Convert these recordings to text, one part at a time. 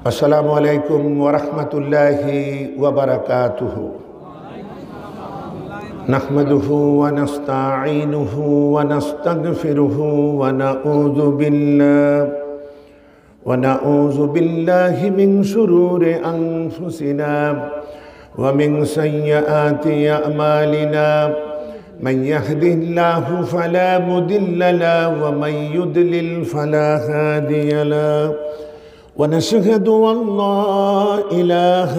अस्सलामु अलैकुम वरहमतुल्लाहि वबरकातुहु। नहमदुहु व नस्तईनुहु व नस्तगफिरुहु व नऊज़ु बिल्लाहि मिन शुरूरि अनफुसिना व मिन सय्यिआति अअमालिना। मन यहदिहिल्लाहु फला मुदिल्ल लहु व मन युद्लिल फला हादिय लहु। ونشهد أن لا إله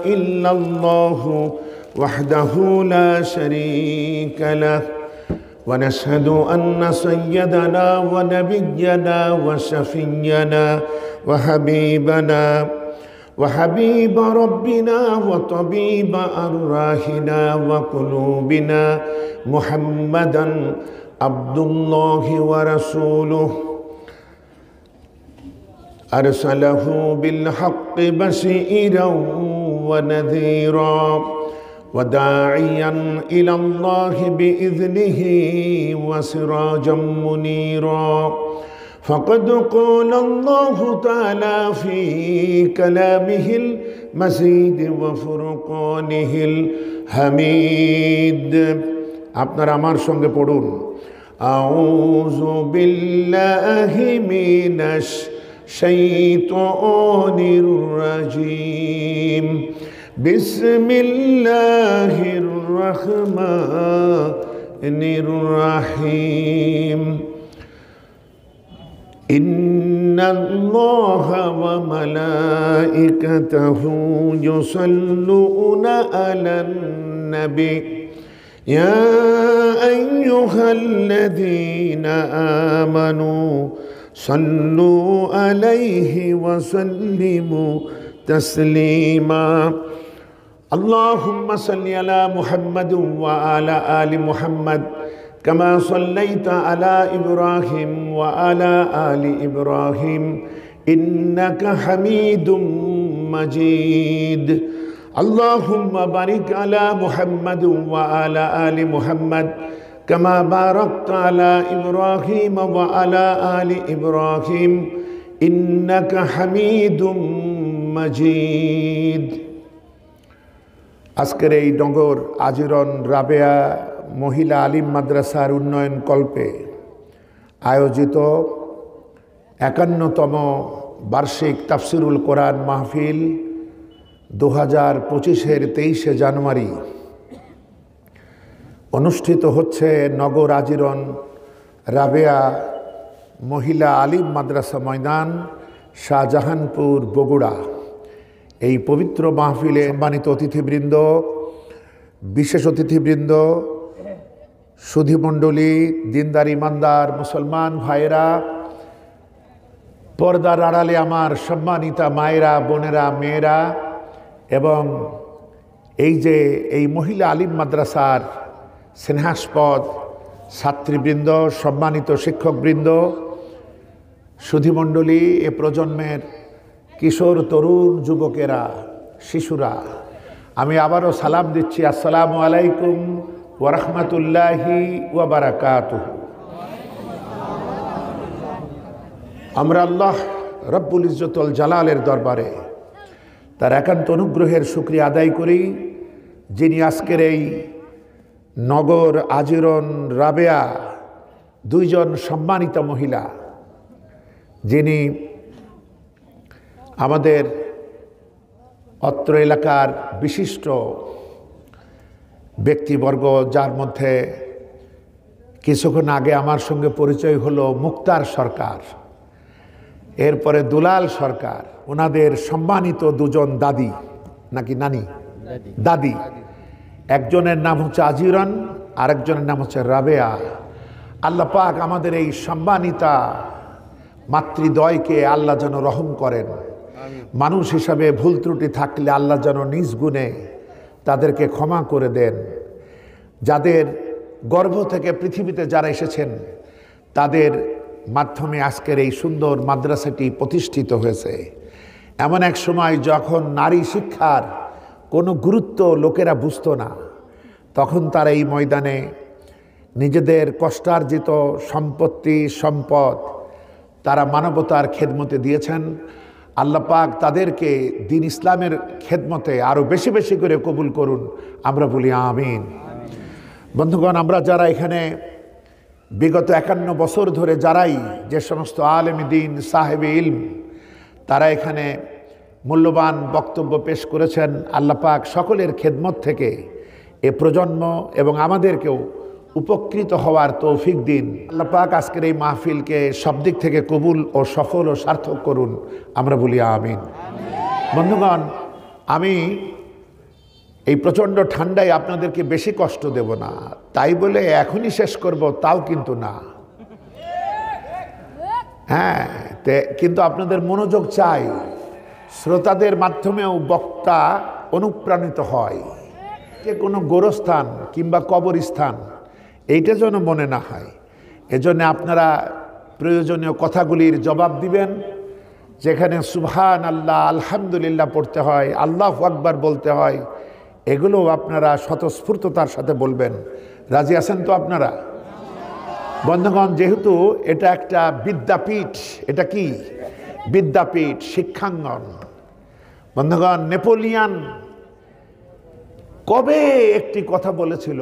إلا الله وحده لا شريك له ونشهد أن سيدنا ونبينا وشفينا وحبيب ربنا وطبيب أرواحنا وقلوبنا محمدا عبد الله ورسوله أرسله بالحق بشيرا ونذيرا وداعيا إلى الله بإذنه وسراجا منيرا. فقد قال الله تعالى في كلامه المجيد وفرقانه الحميد. আপনারা আমার সঙ্গে পড়ুন, আউযু বিল্লাহি মিনাশ শাইতানির রাজিম। বিসমিল্লাহির রহমানির রহিম। ইন্নাল্লাহা ওয়া মালাইকাতাহু ইউসাল্লুনা আলান নবী ইয়া আইয়ুহাল্লাযীনা আমানু সল্লু আলাইহি ওয়া সাল্লিমু তাসলিমা। আল্লাহুম্মা সাল্লি আলা মুহাম্মাদ ওয়া আলা আলি মুহাম্মাদ কামা সাল্লাইতা আলা ইব্রাহিম ওয়া আলা আলি ইব্রাহিম ইন্নাকা হামিদুম মাজিদ। আল্লাহুম্মা বারিক আলা মুহাম্মাদ ওয়া আলা আলি মুহাম্মাদ كما باركت على إبراهيم وعلى آل إبراهيم إنك حميد مجيد। আজকের এই নগর আজিরন রাবেয়া মহিলা আলিম মাদ্রাসার উন্নয়ন কল্পে আয়োজিত 51তম বার্ষিক তাফসিরুল কোরআন মাহফিল 2025-এর 23শে জানুয়ারি অনুষ্ঠিত হচ্ছে নগর আজিরন রাবেয়া মহিলা আলিম মাদ্রাসা ময়দান, শাহজাহানপুর, বগুড়া। এই পবিত্র মাহফিলে সম্মানিত অতিথিবৃন্দ, বিশেষ অতিথিবৃন্দ, সুধীমণ্ডলী, দিনদার ইমানদার মুসলমান ভাইয়েরা, পর্দার আড়ালে আমার সম্মানিতা মায়েরা, বোনেরা, মেয়েরা এবং এই মহিলা আলিম মাদ্রাসার স্নেহাস্পদ ছাত্রীবৃন্দ, সম্মানিত শিক্ষকবৃন্দ, সুধীমণ্ডলী, এ প্রজন্মের কিশোর, তরুণ, যুবকেরা, শিশুরা, আমি আবারও সালাম দিচ্ছি, আসসালামু আলাইকুম ওয়া রাহমাতুল্লাহি ওয়া বারাকাতুহু। আমরা আল্লাহ রব্বুল ইজ্জতুল জালালের দরবারে তার একান্ত অনুগ্রহের শুকরিয়া আদায় করি, যিনি আজকের এই নগর আজিরন রাবেয়া দুইজন সম্মানিত মহিলা, যিনি আমাদের অত্র এলাকার বিশিষ্ট ব্যক্তিবর্গ, যার মধ্যে কিছুক্ষণ আগে আমার সঙ্গে পরিচয় হলো মুক্তার সরকার, এরপরে দুলাল সরকার, ওনাদের সম্মানিত দুজন দাদি নাকি নানি, দাদি, একজনের নাম হচ্ছে আজিরন, আরেকজনের নাম হচ্ছে রাবেয়া। আল্লাহ পাক আমাদের এই সম্মানিতা মাতৃদ্বয়কে আল্লাহ যেন রহম করেন। মানুষ হিসাবে ভুল ত্রুটি থাকলে আল্লাহ যেন নিজ গুণে তাদেরকে ক্ষমা করে দেন। যাদের গর্ভ থেকে পৃথিবীতে যারা এসেছেন, তাদের মাধ্যমে আজকের এই সুন্দর মাদ্রাসাটি প্রতিষ্ঠিত হয়েছে। এমন এক সময় যখন নারী শিক্ষার কোনো গুরুত্ব লোকেরা বুঝতো না, তখন তারা এই ময়দানে নিজেদের কষ্টার্জিত সম্পত্তি সম্পদ তারা মানবতার খেদমতে দিয়েছেন। আল্লাহ পাক তাদেরকে দিন ইসলামের খেদমতে আরও বেশি বেশি করে কবুল করুন, আমরা বলি আমিন। বন্ধুগণ, আমরা যারা এখানে বিগত 51 বছর ধরে যারাই যে সমস্ত আলেম দ্বীন সাহেবে ইলম তারা এখানে মূল্যবান বক্তব্য পেশ করেছেন, আল্লাহ পাক সকলের খেদমত থেকে এ প্রজন্ম এবং আমাদেরকেও উপকৃত হওয়ার তৌফিক দিন। আল্লাহ পাক আজকের এই মাহফিলকে সব দিক থেকে কবুল ও সফল ও সার্থক করুন, আমরা বলি আমিন। বন্ধুগণ, আমি এই প্রচণ্ড ঠান্ডায় আপনাদেরকে বেশি কষ্ট দেব না, তাই বলে এখনই শেষ করব তাও কিন্তু না। হ্যাঁ, কিন্তু আপনাদের মনোযোগ চাই, শ্রোতাদের মাধ্যমেও বক্তা অনুপ্রাণিত হয়, যে কোনো গোরস্থান কিংবা কবরস্থান এইটা যেন মনে না হয়। এজন্য আপনারা প্রয়োজনীয় কথাগুলির জবাব দিবেন, যেখানে সুবহান আল্লাহ আলহামদুলিল্লাহ পড়তে হয়, আল্লাহু আকবার বলতে হয়, এগুলো আপনারা স্বতঃস্ফূর্ততার সাথে বলবেন। রাজি আছেন তো আপনারা? বন্ধুগণ, যেহেতু এটা একটা বিদ্যাপীঠ, এটা কি বিদ্যাপীঠ, শিক্ষাঙ্গন। বন্ধুগণ, নেপোলিয়ান কবে একটি কথা বলেছিল,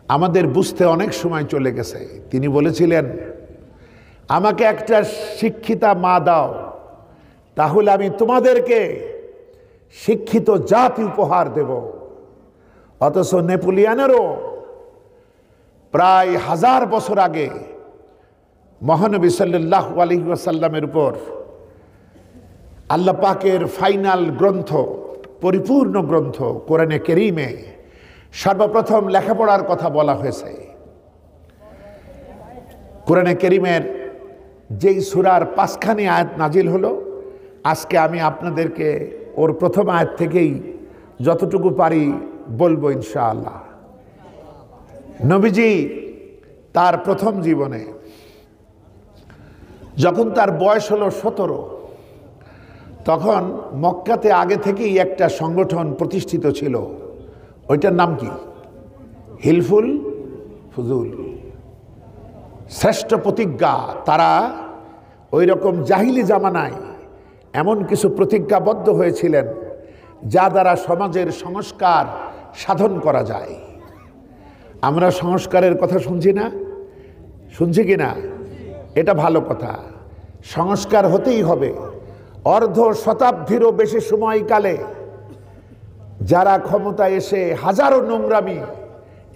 আমাদের বুঝতে অনেক সময় চলে গেছে। তিনি বলেছিলেন, আমাকে একটা শিক্ষিতা মা দাও, তাহলে আমি তোমাদেরকে শিক্ষিত জাতি উপহার দেব। অথচ নেপোলিয়ানেরও প্রায় 1000 বছর আগে মহানবী সাল্লাল্লাহু আলাইহি ওয়াসাল্লামের উপর আল্লাহ পাকের ফাইনাল গ্রন্থ, পরিপূর্ণ গ্রন্থ কোরআনে কারীমে সর্বপ্রথম লেখাপড়ার কথা বলা হয়েছে। কোরআনে কারীমের যেই সূরার 5খানি আয়াত নাজিল হলো, আজকে আমি আপনাদেরকে ওর প্রথম আয়াত থেকেই যতটুকু পারি বলবো ইনশাআল্লাহ। নবীজি তার প্রথম জীবনে যখন তার বয়স হলো 17, তখন মক্কাতে আগে থেকেই একটা সংগঠন প্রতিষ্ঠিত ছিল, ওইটার নাম কি? হিলফুল ফুজুল, শ্রেষ্ঠ প্রতিজ্ঞা। তারা ওই রকম জাহিলি জামানায় এমন কিছু প্রতিজ্ঞাবদ্ধ হয়েছিলেন যা দ্বারা সমাজের সংস্কার সাধন করা যায়। আমরা সংস্কারের কথা শুনছি না? শুনছি কি না? এটা ভালো কথা, সংস্কার হতেই হবে। অর্ধ শতাব্দীরও বেশি সময়কালে যারা ক্ষমতায় এসে হাজারো নোংরামি,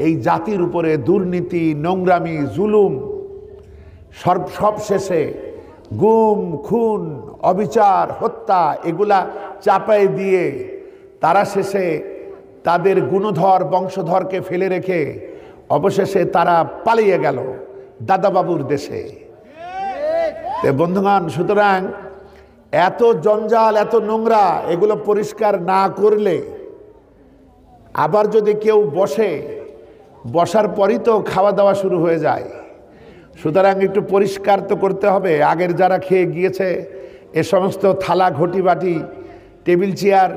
এই জাতির উপরে দুর্নীতি, নোংরামি, জুলুম, সব শেষে গুম, খুন, অবিচার, হত্যা এগুলা চাপায় দিয়ে তারা শেষে তাদের গুণধর বংশধরকে ফেলে রেখে অবশেষে তারা পালিয়ে গেল দাদাবাবুর দেশে। বন্ধুগণ, সুতরাং এত জঞ্জাল, এত নোংরা, এগুলো পরিষ্কার না করলে আবার যদি কেউ বসার পরই তো খাওয়া দাওয়া শুরু হয়ে যায়। সুতরাং একটু পরিষ্কার তো করতে হবে। আগের যারা খেয়ে গিয়েছে এ সমস্ত থালা, ঘটি, বাটি, টেবিল, চেয়ার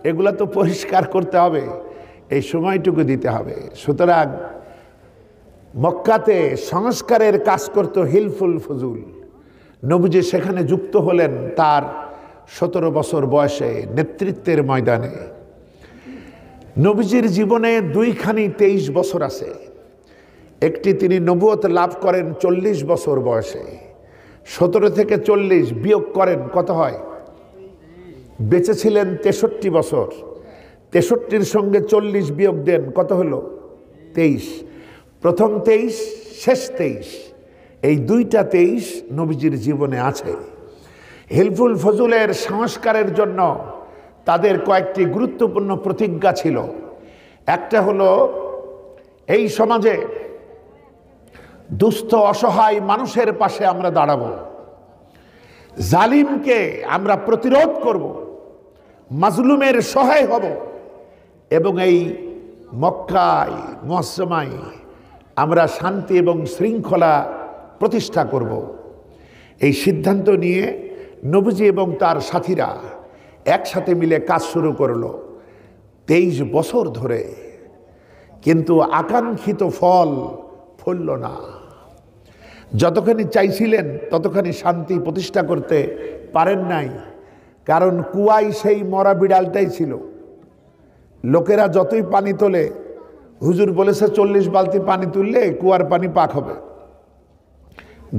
এগুলো তো পরিষ্কার করতে হবে, এই সময়টুকু দিতে হবে। সুতরাং মক্কাতে সংস্কারের কাজ করত হিলফুল ফুজুল। নবীজি সেখানে যুক্ত হলেন তার 17 বছর বয়সে নেতৃত্বের ময়দানে। নবীজির জীবনে 2খানি 23 বছর আছে। একটি তিনি নবুয়ত লাভ করেন 40 বছর বয়সে। 17 থেকে 40 বিয়োগ করেন কত হয়? বেঁচে ছিলেন 63 বছর। 63-র সঙ্গে 40 বিয়োগ দেন, কত হলো? 23। প্রথম 23, শেষ 23, এই 2টা 23 নবীজির জীবনে আছে। হিলফুল ফজুলের সংস্কারের জন্য তাদের কয়েকটি গুরুত্বপূর্ণ প্রতিজ্ঞা ছিল। একটা হলো, এই সমাজে দুস্থ অসহায় মানুষের পাশে আমরা দাঁড়াবো, জালিমকে আমরা প্রতিরোধ করব, মাজলুমের সহায় হব এবং এই মক্কায় মুআজ্জমায় আমরা শান্তি এবং শৃঙ্খলা প্রতিষ্ঠা করব। এই সিদ্ধান্ত নিয়ে নবীজি এবং তার সাথীরা একসাথে মিলে কাজ শুরু করলো 23 বছর ধরে, কিন্তু আকাঙ্ক্ষিত ফল ফলল না। যতখানি চাইছিলেন ততখানি শান্তি প্রতিষ্ঠা করতে পারেন নাই, কারণ কুয়ায় সেই মরা বিড়ালটাই ছিল। লোকেরা যতই পানি তোলে, হুজুর বলেছে 40 বালতি পানি তুললে কুয়ার পানি পাক হবে।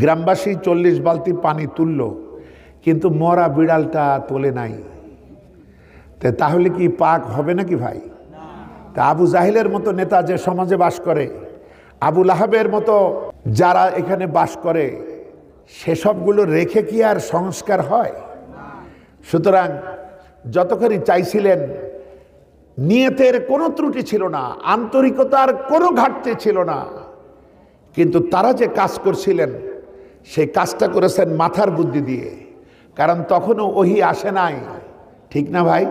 গ্রামবাসী 40 বালতি পানি তুলল, কিন্তু মরা বিড়ালটা তোলে নাই। তাহলে কি পাক হবে নাকি ভাই? তা আবু জাহিলের মতো নেতা যে সমাজে বাস করে, আবু লাহাবের মতো যারা এখানে বাস করে, সেসবগুলো রেখে কি আর সংস্কার হয়? সুতরাং যতখানি চাইছিলেন, নিয়তের কোনো ত্রুটি ছিল না, আন্তরিকতার কোনো ঘাটতি ছিল না, কিন্তু তারা যে কাজ করছিলেন সেই কাজটা করেছেন মাথার বুদ্ধি দিয়ে, কারণ তখনও ওহী আসে নাই, ঠিক না ভাই?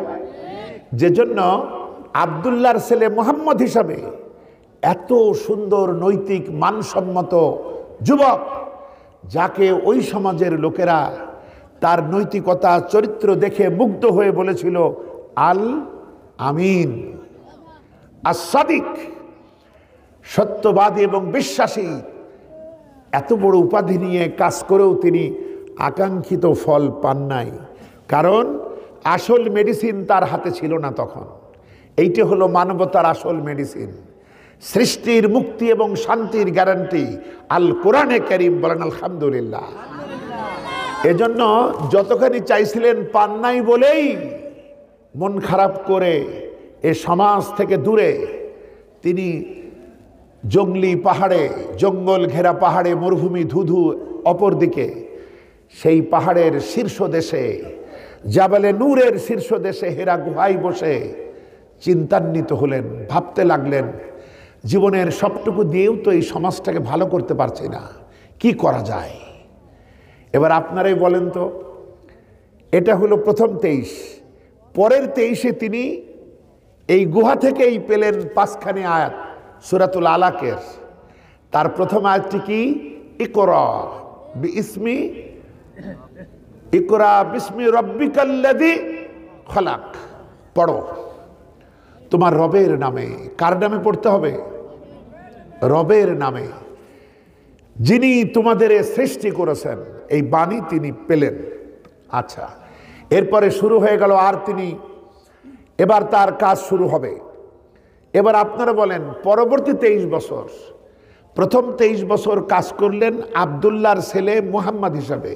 যে জন্য আব্দুল্লাহর ছেলে মুহাম্মদ হিসাবে এত সুন্দর নৈতিক মানসম্মত যুবক, যাকে ওই সমাজের লোকেরা তার নৈতিকতা চরিত্র দেখে মুগ্ধ হয়ে বলেছিল আল আমিন, আস-সাদিক, সত্যবাদী এবং বিশ্বাসী। এত বড় উপাধি নিয়ে কাজ করেও তিনি আকাঙ্ক্ষিত ফল পান নাই, কারণ আসল মেডিসিন তার হাতে ছিল না তখন। এইটা হলো মানবতার আসল মেডিসিন, সৃষ্টির মুক্তি এবং শান্তির গ্যারান্টি আল কোরআনে কারীম। বলেন আলহামদুলিল্লাহ। এজন্য যতখানি চাইছিলেন পান নাই বলেই মন খারাপ করে এ সমাজ থেকে দূরে তিনি জঙ্গলি পাহাড়ে, জঙ্গল ঘেরা পাহাড়ে, মরুভূমি ধুধু অপরদিকে, সেই পাহাড়ের শীর্ষ দেশে, জাবালে নূরের শীর্ষ দেশে হেরা গুহায় বসে চিন্তান্বিত হলেন, ভাবতে লাগলেন জীবনের সবটুকু দিয়েও তো এই সমাজটাকে ভালো করতে পারছি না, কি করা যায়? এবার আপনারাই বলেন তো। এটা হলো প্রথম 23। পরের 23-এ তিনি এই গুহা থেকেই পেলেন 5খানি আয়াত সূরাতুল আলাকের। তার প্রথম আয়াতটি কি? ইকরা বিসমি রব্বিকাল্লাযী খলাক। পড়ো তোমার রবের নামে। কার নামে পড়তে হবে? রবের নামে, যিনি তোমাদের সৃষ্টি করেছেন। এই বাণী তিনি পেলেন। আচ্ছা, এরপরে শুরু হয়ে গেল আর তিনি, এবার তার কাজ শুরু হবে। এবার আপনারা বলেন, পরবর্তী 23 বছর, প্রথম 23 বছর কাজ করলেন আব্দুল্লাহর ছেলে মুহাম্মদ হিসাবে,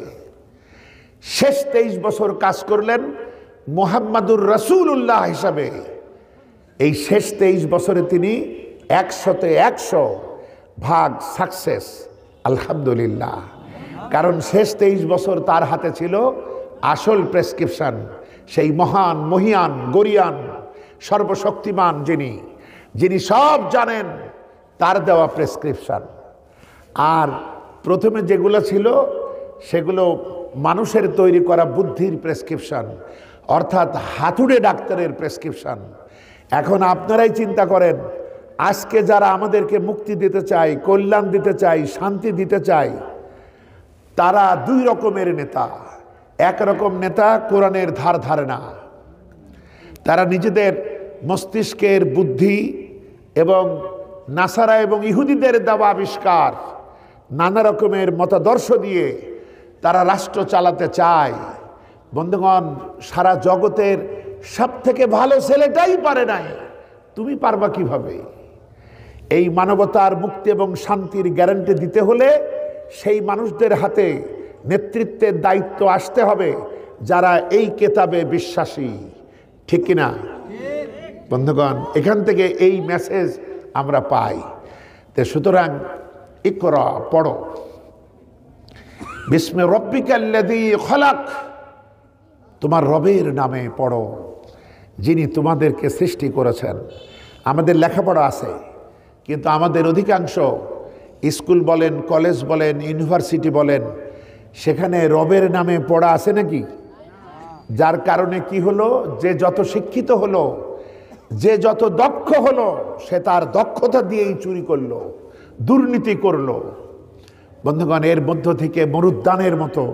শেষ 23 বছর কাজ করলেন মুহাম্মাদুর রাসূলুল্লাহ হিসাবে। এই শেষ 23 বছরে তিনি 100-তে 100 ভাগ সাকসেস, আলহামদুলিল্লাহ। কারণ শেষ 23 বছর তার হাতে ছিল আসল প্রেসক্রিপশন, সেই মহান, মহিয়ান, গরিয়ান, সর্বশক্তিমান যিনি সব জানেন, তার দেওয়া প্রেসক্রিপশন। আর প্রথমে যেগুলো ছিল সেগুলো মানুষের তৈরি করা বুদ্ধির প্রেসক্রিপশন, অর্থাৎ হাতুড়ে ডাক্তারের প্রেসক্রিপশন। এখন আপনারাই চিন্তা করেন, আজকে যারা আমাদেরকে মুক্তি দিতে চায়, কল্যাণ দিতে চায়, শান্তি দিতে চায়, তারা 2 রকমের নেতা। একরকম নেতা কোরআনের ধার ধারে না, তারা নিজেদের মস্তিষ্কের বুদ্ধি এবং নাসারা এবং ইহুদিদের দেওয়া আবিষ্কার, নানা রকমের মতাদর্শ দিয়ে তারা রাষ্ট্র চালাতে চায়। বন্ধুগণ, সারা জগতের সবথেকে ভালো ছেলেটাই পারে নাই, তুমি পারবা কিভাবে? এই মানবতার মুক্তি এবং শান্তির গ্যারান্টি দিতে হলে সেই মানুষদের হাতে নেতৃত্বের দায়িত্ব আসতে হবে যারা এই কেতাবে বিশ্বাসী, ঠিক কিনা বন্ধুগণ? এখান থেকে এই মেসেজ আমরা পাই। তো সুতরাং ইকরা, পড়ো, বিসমি রব্বিকাল্লাযী খলাক, তোমার রবের নামে পড়ো, যিনি তোমাদেরকে সৃষ্টি করেছেন। আমাদের লেখাপড়া আছে, কিন্তু আমাদের অধিকাংশ স্কুল বলেন, কলেজ বলেন, ইউনিভার্সিটি বলেন, সেখানে রবের নামে পড়া আছে নাকি? যার কারণে কি হলো, যে যত শিক্ষিত হলো, যে যত দক্ষ হলো, সে তার দক্ষতা দিয়েই চুরি করলো, দুর্নীতি করলো। বন্ধুগণ, এর মধ্য থেকে মরুদ্যানের মতো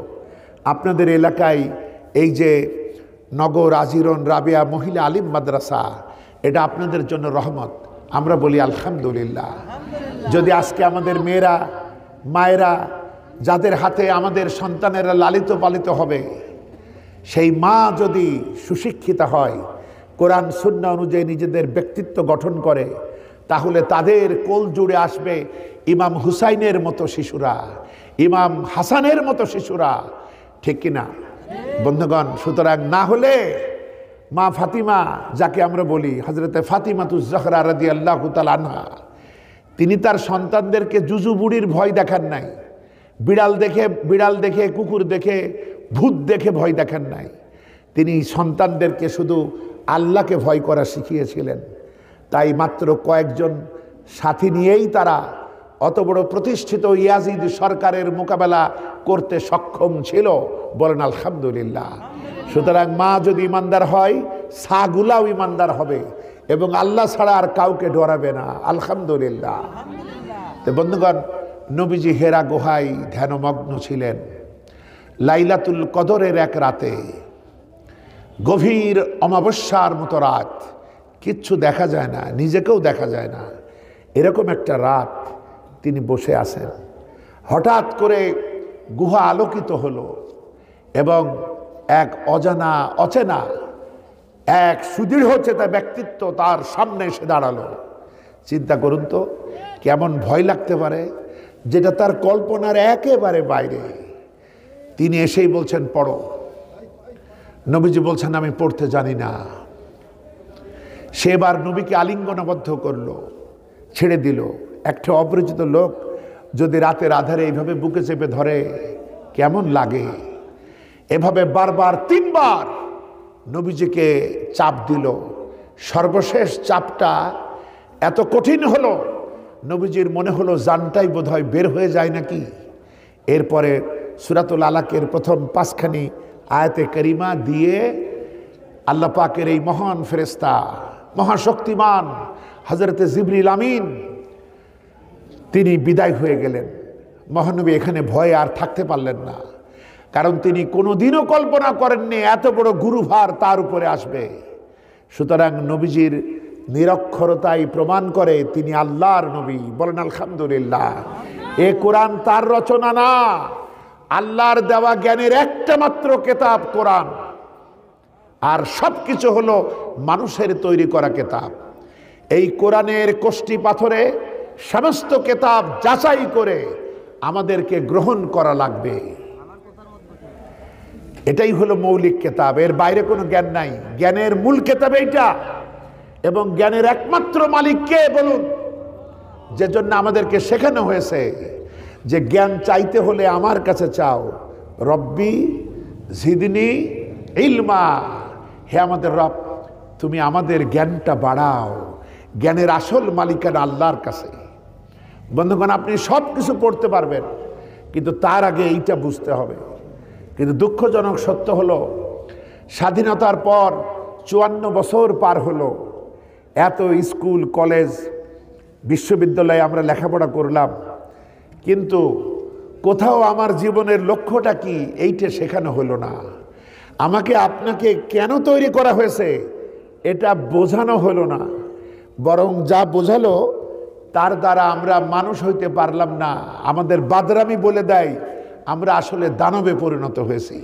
আপনাদের এলাকায় এই যে নগর আজিরন রাবিয়া মহিলা আলিম মাদ্রাসা, এটা আপনাদের জন্য রহমত। আমরা বলি আলহামদুলিল্লাহ। যদি আজকে আমাদের মেয়েরা, মায়েরা যাদের হাতে আমাদের সন্তানেরা লালিত পালিত হবে, সেই মা যদি সুশিক্ষিতা হয়, কোরআন সুন্নাহ অনুযায়ী নিজেদের ব্যক্তিত্ব গঠন করে, তাহলে তাদের কোল জুড়ে আসবে ইমাম হুসাইনের মতো শিশুরা, ইমাম হাসানের মতো শিশুরা, ঠিক কিনা বন্ধুগণ? সুতরাং না হলে মা ফাতিমা, যাকে আমরা বলি হযরতে ফাতিমাতুজ জহরা রাদিয়াল্লাহু তাআলা আনহা, তিনি তার সন্তানদেরকে জুজু বুড়ির ভয় দেখান নাই, বিড়াল দেখে কুকুর দেখে ভূত দেখে ভয় দেখান নাই। তিনি সন্তানদেরকে শুধু আল্লাহকে ভয় করা শিখিয়েছিলেন। তাই মাত্র কয়েকজন সাথী নিয়েই তারা অত বড় প্রতিষ্ঠিত ইয়াজিদ সরকারের মোকাবেলা করতে সক্ষম ছিল। বলেন আলহামদুলিল্লাহ। সুতরাং মা যদি ইমানদার হয়, ছাগুলাও ইমানদার হবে এবং আল্লাহ ছাড়া আর কাউকে ডরাবে না। আলহামদুলিল্লাহ। তো বন্ধুগণ, নবীজি হেরা গুহায় ধ্যানমগ্ন ছিলেন। লাইলাতুল কদরের এক রাতে, গভীর অমাবস্যার মতো রাত, কিচ্ছু দেখা যায় না, নিজেকেও দেখা যায় না, এরকম একটা রাত তিনি বসে আছেন। হঠাৎ করে গুহা আলোকিত হলো এবং এক অচেনা এক সুদৃঢ় চেতা ব্যক্তিত্ব তার সামনে এসে দাঁড়ালো। চিন্তা করুন তো, কেমন ভয় লাগতে পারে, যেটা তার কল্পনার একেবারে বাইরে। তিনি এসেই বলছেন, পড়ো। নবীজি বলছেন, আমি পড়তে জানি না। সে এবার নবীকে আলিঙ্গনাবদ্ধ করলো, ছেড়ে দিল। একটা অপরিচিত লোক যদি রাতের আধারে এইভাবে বুকে চেপে ধরে, কেমন লাগে? এভাবে বারবার 3 বার নবীজিকে চাপ দিল। সর্বশেষ চাপটা এত কঠিন হলো, নবীজির মনে হলো জানটাই বোধহয় বের হয়ে যায় নাকি। এরপরে সূরাতুল আলাকের প্রথম 5খানি আয়াতে কারিমা দিয়ে আল্লাহ পাকের এই মহান ফেরেশতা, মহাশক্তিমান হযরতে জিবরিল আমিন, তিনি বিদায় হয়ে গেলেন। মহানবী এখানে ভয়ে আর থাকতে পারলেন না, কারণ তিনি কোনোদিনও কল্পনা করেননি এত বড় গুরুভার তার উপরে আসবে। সুতরাং নবীজির নিরক্ষরতাই প্রমাণ করে তিনি আল্লাহর নবী। বলেন আলহামদুলিল্লাহ। এ কোরআন তার রচনা না, আল্লাহর দেওয়া জ্ঞানের একটা মাত্র কিতাব কোরআন, আর সবকিছু হলো মানুষের তৈরি করা কিতাব। এই কোরআনের কষ্টি পাথরে সমস্ত কিতাব যাচাই করে আমাদেরকে গ্রহণ করা লাগবে। এটাই হলো মৌলিক কিতাব, এর বাইরে কোনো জ্ঞান নাই। জ্ঞানের মূল কিতাব এইটা, এবং জ্ঞানের একমাত্র মালিক কে বলুন? যে জন্য আমাদেরকে শেখানো হয়েছে যে জ্ঞান চাইতে হলে আমার কাছে চাও, রব্বি জিদনি ইলমা। হে আমাদের রব, তুমি আমাদের জ্ঞানটা বাড়াও। জ্ঞানের আসল মালিকানা আল্লাহর কাছে। বন্ধুগণ, আপনি সব কিছু পড়তে পারবেন, কিন্তু তার আগে এইটা বুঝতে হবে। কিন্তু দুঃখজনক সত্য হলো, স্বাধীনতার পর 54 বছর পার হলো, এত স্কুল কলেজ বিশ্ববিদ্যালয়ে আমরা লেখাপড়া করলাম, কিন্তু কোথাও আমার জীবনের লক্ষ্যটা কি এইটা শেখানো হলো না। আমাকে আপনাকে কেন তৈরি করা হয়েছে এটা বোঝানো হলো না, বরং যা বোঝালো তার দ্বারা আমরা মানুষ হইতে পারলাম না। আমাদের বাদরামি বলে দেয় আমরা আসলে দানবে পরিণত হয়েছি।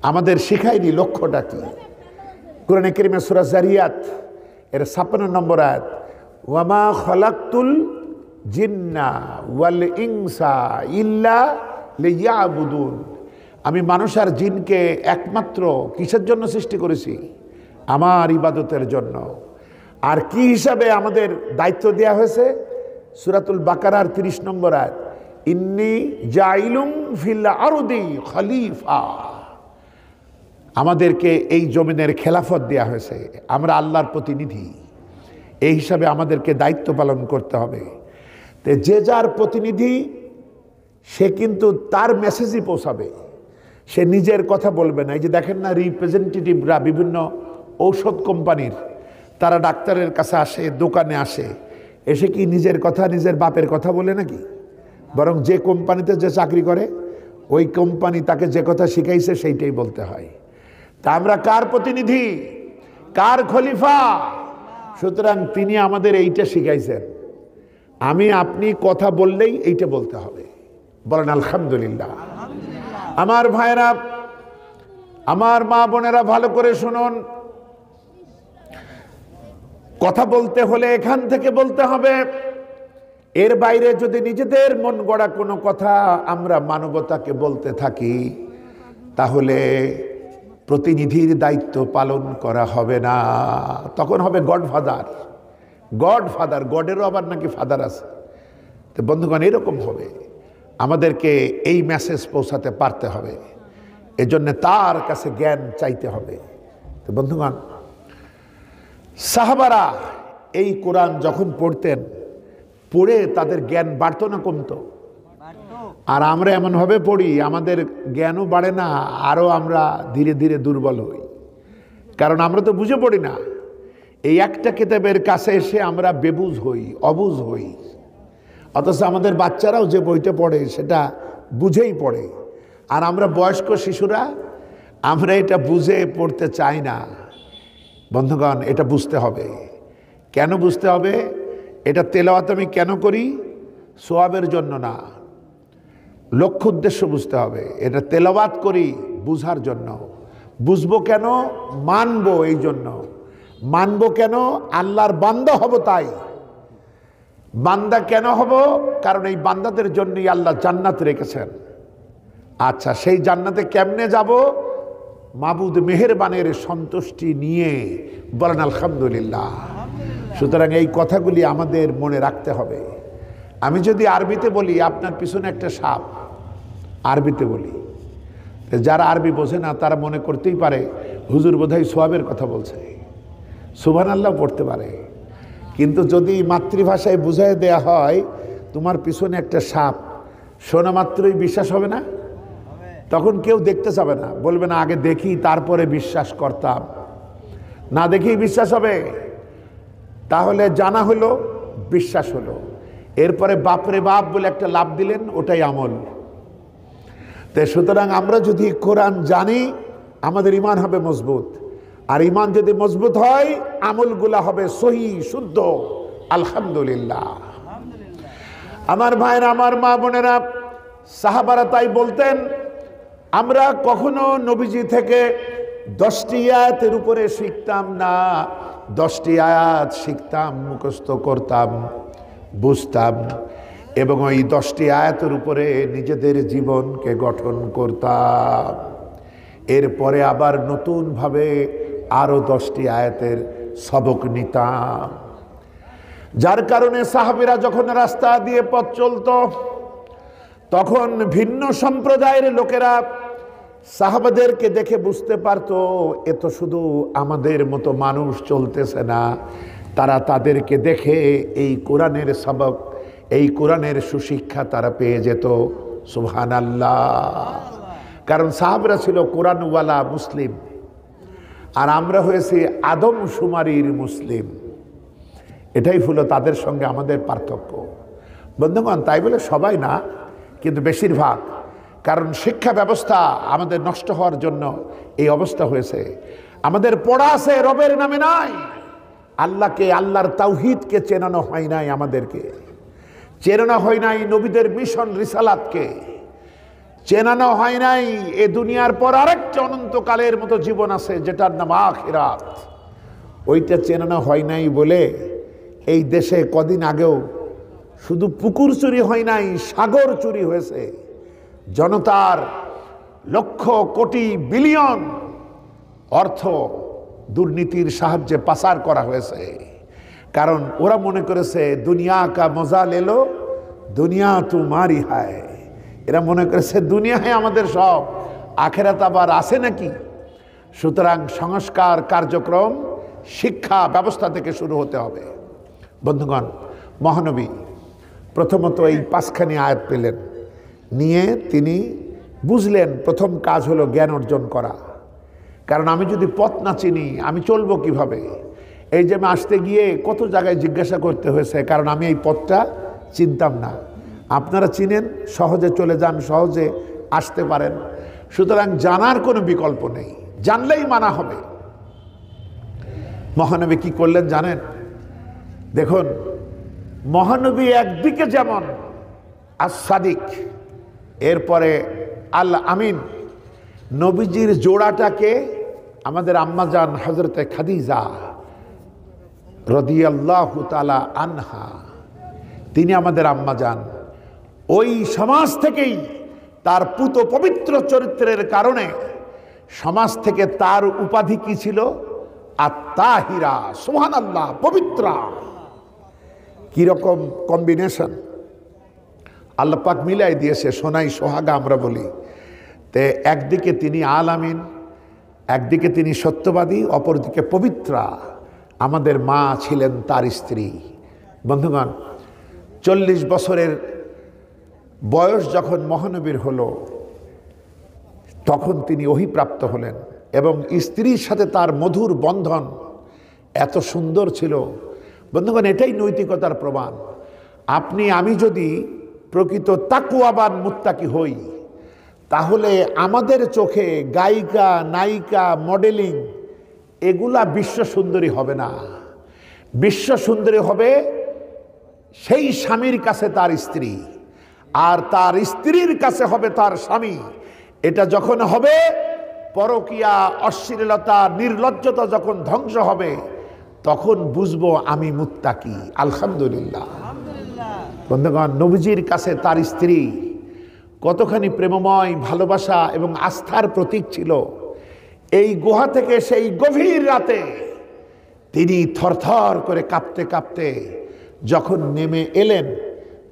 আমাদের শিখায়নি লক্ষ্যটা কি। কোরআনে কারীমে সূরা যারিয়াত এর 56 নম্বর আয়াত, ওয়ামা খালাকতুল জিন্না ওয়াল ইনসা ইল্লা লিয়াবুদুন। আমি মানুষ আর জিনকে একমাত্র কিসের জন্য সৃষ্টি করেছি? আমার ইবাদতের জন্য। আর কি হিসাবে আমাদের দায়িত্ব দেওয়া হয়েছে? সূরাতুল বাকারার 30 নম্বর আয়াত, ইন্নী জাইলুম ফিল আরদি খলিফা। আমাদেরকে এই জমিনের খেলাফত দেয়া হয়েছে, আমরা আল্লাহর প্রতিনিধি। এই হিসাবে আমাদেরকে দায়িত্ব পালন করতে হবে। তো যে যার প্রতিনিধি, সে কিন্তু তার মেসেজই পৌঁছাবে, সে নিজের কথা বলবে না। এই যে দেখেন না, রিপ্রেজেন্টেটিভরা বিভিন্ন ঔষধ কোম্পানির, তারা ডাক্তারের কাছে আসে, দোকানে আসে, এসে কি নিজের কথা, নিজের বাপের কথা বলে নাকি? বরং যে কোম্পানিতে যে চাকরি করে, ওই কোম্পানি তাকে যে কথা শিখাইছে সেইটাই বলতে হয়। তা আমরা কার প্রতিনিধি, কার খলিফা? সুতরাং তিনি আমাদের এইটা শিখাইছেন। আমি আপনি কথা বললেই এইটা বলতে হবে। বলেন আলহামদুলিল্লাহ। আমার ভাইরা, আমার মা বোনেরা, ভালো করে শুনুন। কথা বলতে হলে এখান থেকে বলতে হবে। এর বাইরে যদি নিজেদের মন গড়া কোনো কথা আমরা মানবতাকে বলতে থাকি, তাহলে প্রতিনিধির দায়িত্ব পালন করা হবে না, তখন হবে গডফাদার। গডেরও আবার নাকি ফাদার আছে। তো বন্ধুগণ, এরকম হবে। আমাদেরকে এই মেসেজ পৌঁছাতে পারতে হবে, এজন্য তার কাছে জ্ঞান চাইতে হবে। তো বন্ধুগণ, সাহাবারা এই কোরআন যখন পড়তেন, পড়ে তাদের জ্ঞান বাড়তো না কমতো? আর আমরা এমনভাবে পড়ি, আমাদের জ্ঞানও বাড়ে না, আরও আমরা ধীরে ধীরে দুর্বল হই। কারণ আমরা তো বুঝে পড়ি না। এই একটা কিতাবের কাছে এসে আমরা বেবুঝ হই, অবুঝ হই। অথচ আমাদের বাচ্চারাও যে বইটা পড়ে সেটা বুঝেই পড়ে। আর আমরা বয়স্ক শিশুরা আমরা এটা বুঝে পড়তে চাই না। বন্ধুগণ, এটা বুঝতে হবে। কেন বুঝতে হবে? এটা তেলাওয়াত আমি কেন করি? সোয়াবের জন্য না, লক্ষ্য উদ্দেশ্য বুঝতে হবে। এটা তেলাওয়াত করি বুঝার জন্য। বুঝবো কেন? মানবো এই জন্য। মানবো কেন? আল্লাহর বান্দা হব তাই। বান্দা কেন হব? কারণ এই বান্দাদের জন্যই আল্লাহ জান্নাত রেখেছেন। আচ্ছা, সেই জান্নাতে কেমনে যাব? মাবুদ মেহেরবানের সন্তুষ্টি নিয়ে। বলেন আলহামদুলিল্লাহ। সুতরাং এই কথাগুলি আমাদের মনে রাখতে হবে। আমি যদি আরবিতে বলি, আপনার পিছনে একটা সাপ, আরবিতে বলি, যারা আরবি বোঝে না তারা মনে করতেই পারে হুজুর বোধহয় সোয়াবের কথা বলছে, সুবহানাল্লাহ পড়তে পারে। কিন্তু যদি মাতৃভাষায় বুঝাই দেয়া হয় তোমার পিছনে একটা সাপ, শোনা মাত্রই বিশ্বাস হবে না? তখন কেউ দেখতে যাবে না, বলবে না আগে দেখি তারপরে বিশ্বাস করতাম। না দেখেই বিশ্বাস হবে। তাহলে জানা হলো, বিশ্বাস হলো, এরপরে বাপরে বাপ বলে একটা লাভ দিলেন, ওটাই আমল। তাই সুতরাং আমরা যদি কোরআন জানি, আমাদের ঈমান হবে মজবুত। আর ঈমান যদি মজবুত হয়, আমলগুলা হবে সহি শুদ্ধ। আলহামদুলিল্লাহ। আমার ভাইরা, আমার মা বোনেরা, সাহাবারা তাই বলতেন, আমরা কখনো নবীজি থেকে 10টি আয়াতের উপরে শিখতাম না। 10টি আয়াত শিখতাম, মুখস্থ করতাম, বুঝতাম, এবং ওই 10টি আয়াতের উপরে নিজেদের জীবনকে গঠন করতাম। এরপরে আবার নতুনভাবে আরও 10টি আয়াতের সবক নিতাম। যার কারণে সাহাবীরা যখন রাস্তা দিয়ে পথ চলত, তখন ভিন্ন সম্প্রদায়ের লোকেরা সাহাবাদেরকে দেখে বুঝতে পারত এ তো শুধু আমাদের মতো মানুষ চলতেছে না। তারা তাদেরকে দেখে এই কোরআনের সবক, এই কোরআনের সুশিক্ষা তারা পেয়ে যেত। সুবহানাল্লাহ। কারণ সাহাবরা ছিল কোরআনওয়ালা মুসলিম, আর আমরা হয়েছি আদমশুমারির মুসলিম। এটাই হলো তাদের সঙ্গে আমাদের পার্থক্য। বন্ধুগণ, তাই বলে সবাই না, কিন্তু বেশিরভাগ। কারণ শিক্ষা ব্যবস্থা আমাদের নষ্ট হওয়ার জন্য এই অবস্থা হয়েছে। আমাদের পড়া আছে রবের নামে নাই, আল্লাহকে, আল্লাহর তাওহীদকে চেনানো হয় নাই, আমাদেরকে চেনানো হয় নাই নবীদের মিশন রিসালাতকে, চেনানো হয় নাই এ দুনিয়ার পর আরেকটা অনন্তকালের মতো জীবন আছে যেটার নাম আখিরাত। ওইটা চেনানো হয় নাই বলে এই দেশে কদিন আগেও শুধু পুকুর চুরি হয় নাই, সাগর চুরি হয়েছে। জনতার লক্ষ কোটি বিলিয়ন অর্থ দুর্নীতির সাহায্যে পাচার করা হয়েছে। কারণ ওরা মনে করেছে দুনিয়া কা মজা লেলো, দুনিয়া তুমারি হায়। এরা মনে করেছে দুনিয়ায় আমাদের সব, আখেরাত আবার আছে নাকি। সুতরাং সংস্কার কার্যক্রম শিক্ষা ব্যবস্থা থেকে শুরু হতে হবে। বন্ধুগণ, মহানবী প্রথমত এই 5খানি আয়াত পেলেন, নিয়ে তিনি বুঝলেন প্রথম কাজ হলো জ্ঞান অর্জন করা। কারণ আমি যদি পথ না চিনি আমি চলবো কিভাবে? এই যে আমি আসতে গিয়ে কত জায়গায় জিজ্ঞাসা করতে হয়েছে, কারণ আমি এই পথটা চিনতাম না। আপনারা চিনেন, সহজে চলে যান, সহজে আসতে পারেন। সুতরাং জানার কোনো বিকল্প নেই, জানলেই মানা হবে। মহানবী কি করলেন জানেন? দেখুন, মহানবী একদিকে যেমন as-সাদিক, এরপরে আল আমিন, নবীজির জোড়াটাকে আমাদের আম্মাজান হযরতে খাদিজা রাদিয়াল্লাহু তাআলা আনহা, তিনি আমাদের আম্মাজান। ওই সমাজ থেকেই তার পুত পবিত্র চরিত্রের কারণে সমাজ থেকে তার উপাধি কি ছিল? আত-তাহিরা, সুবহানাল্লাহ, পবিত্রা। কিরকম কম্বিনেশন আল্লাহ পাক মিলাই দিয়েছে, সোনাই সোহাগা আমরা বলি। তে একদিকে তিনি আল আমিন, একদিকে তিনি সত্যবাদী, অপরদিকে পবিত্রা। আমাদের মা ছিলেন তার স্ত্রী। বন্ধুগণ, 40 বছরের বয়স যখন মহানবীর হলো, তখন তিনি ওহীপ্রাপ্ত হলেন এবং স্ত্রীর সাথে তার মধুর বন্ধন এত সুন্দর ছিল। বন্ধুগণ, এটাই নৈতিকতার প্রমাণ। আপনি আমি যদি প্রকৃত তাকওয়াবান মুত্তাকি হই, তাহলে আমাদের চোখে গায়িকা, নায়িকা, মডেলিং এগুলা বিশ্ব সুন্দরী হবে না। বিশ্ব সুন্দরী হবে সেই স্বামীর কাছে তার স্ত্রী, আর তার স্ত্রীর কাছে হবে তার স্বামী। এটা যখন হবে, পরকীয়া, অশ্লীলতা, নির্লজ্জতা যখন ধ্বংস হবে, তখন বুঝবো আমি মুত্তাকি। আলহামদুলিল্লাহ। বন্ধুগণ, নবীজির কাছে তার স্ত্রী কতখানি প্রেমময়, ভালোবাসা এবং আস্থার প্রতীক ছিল। এই গুহা থেকে সেই গভীর রাতে তিনি থরথর করে কাঁপতে কাঁপতে যখন নেমে এলেন,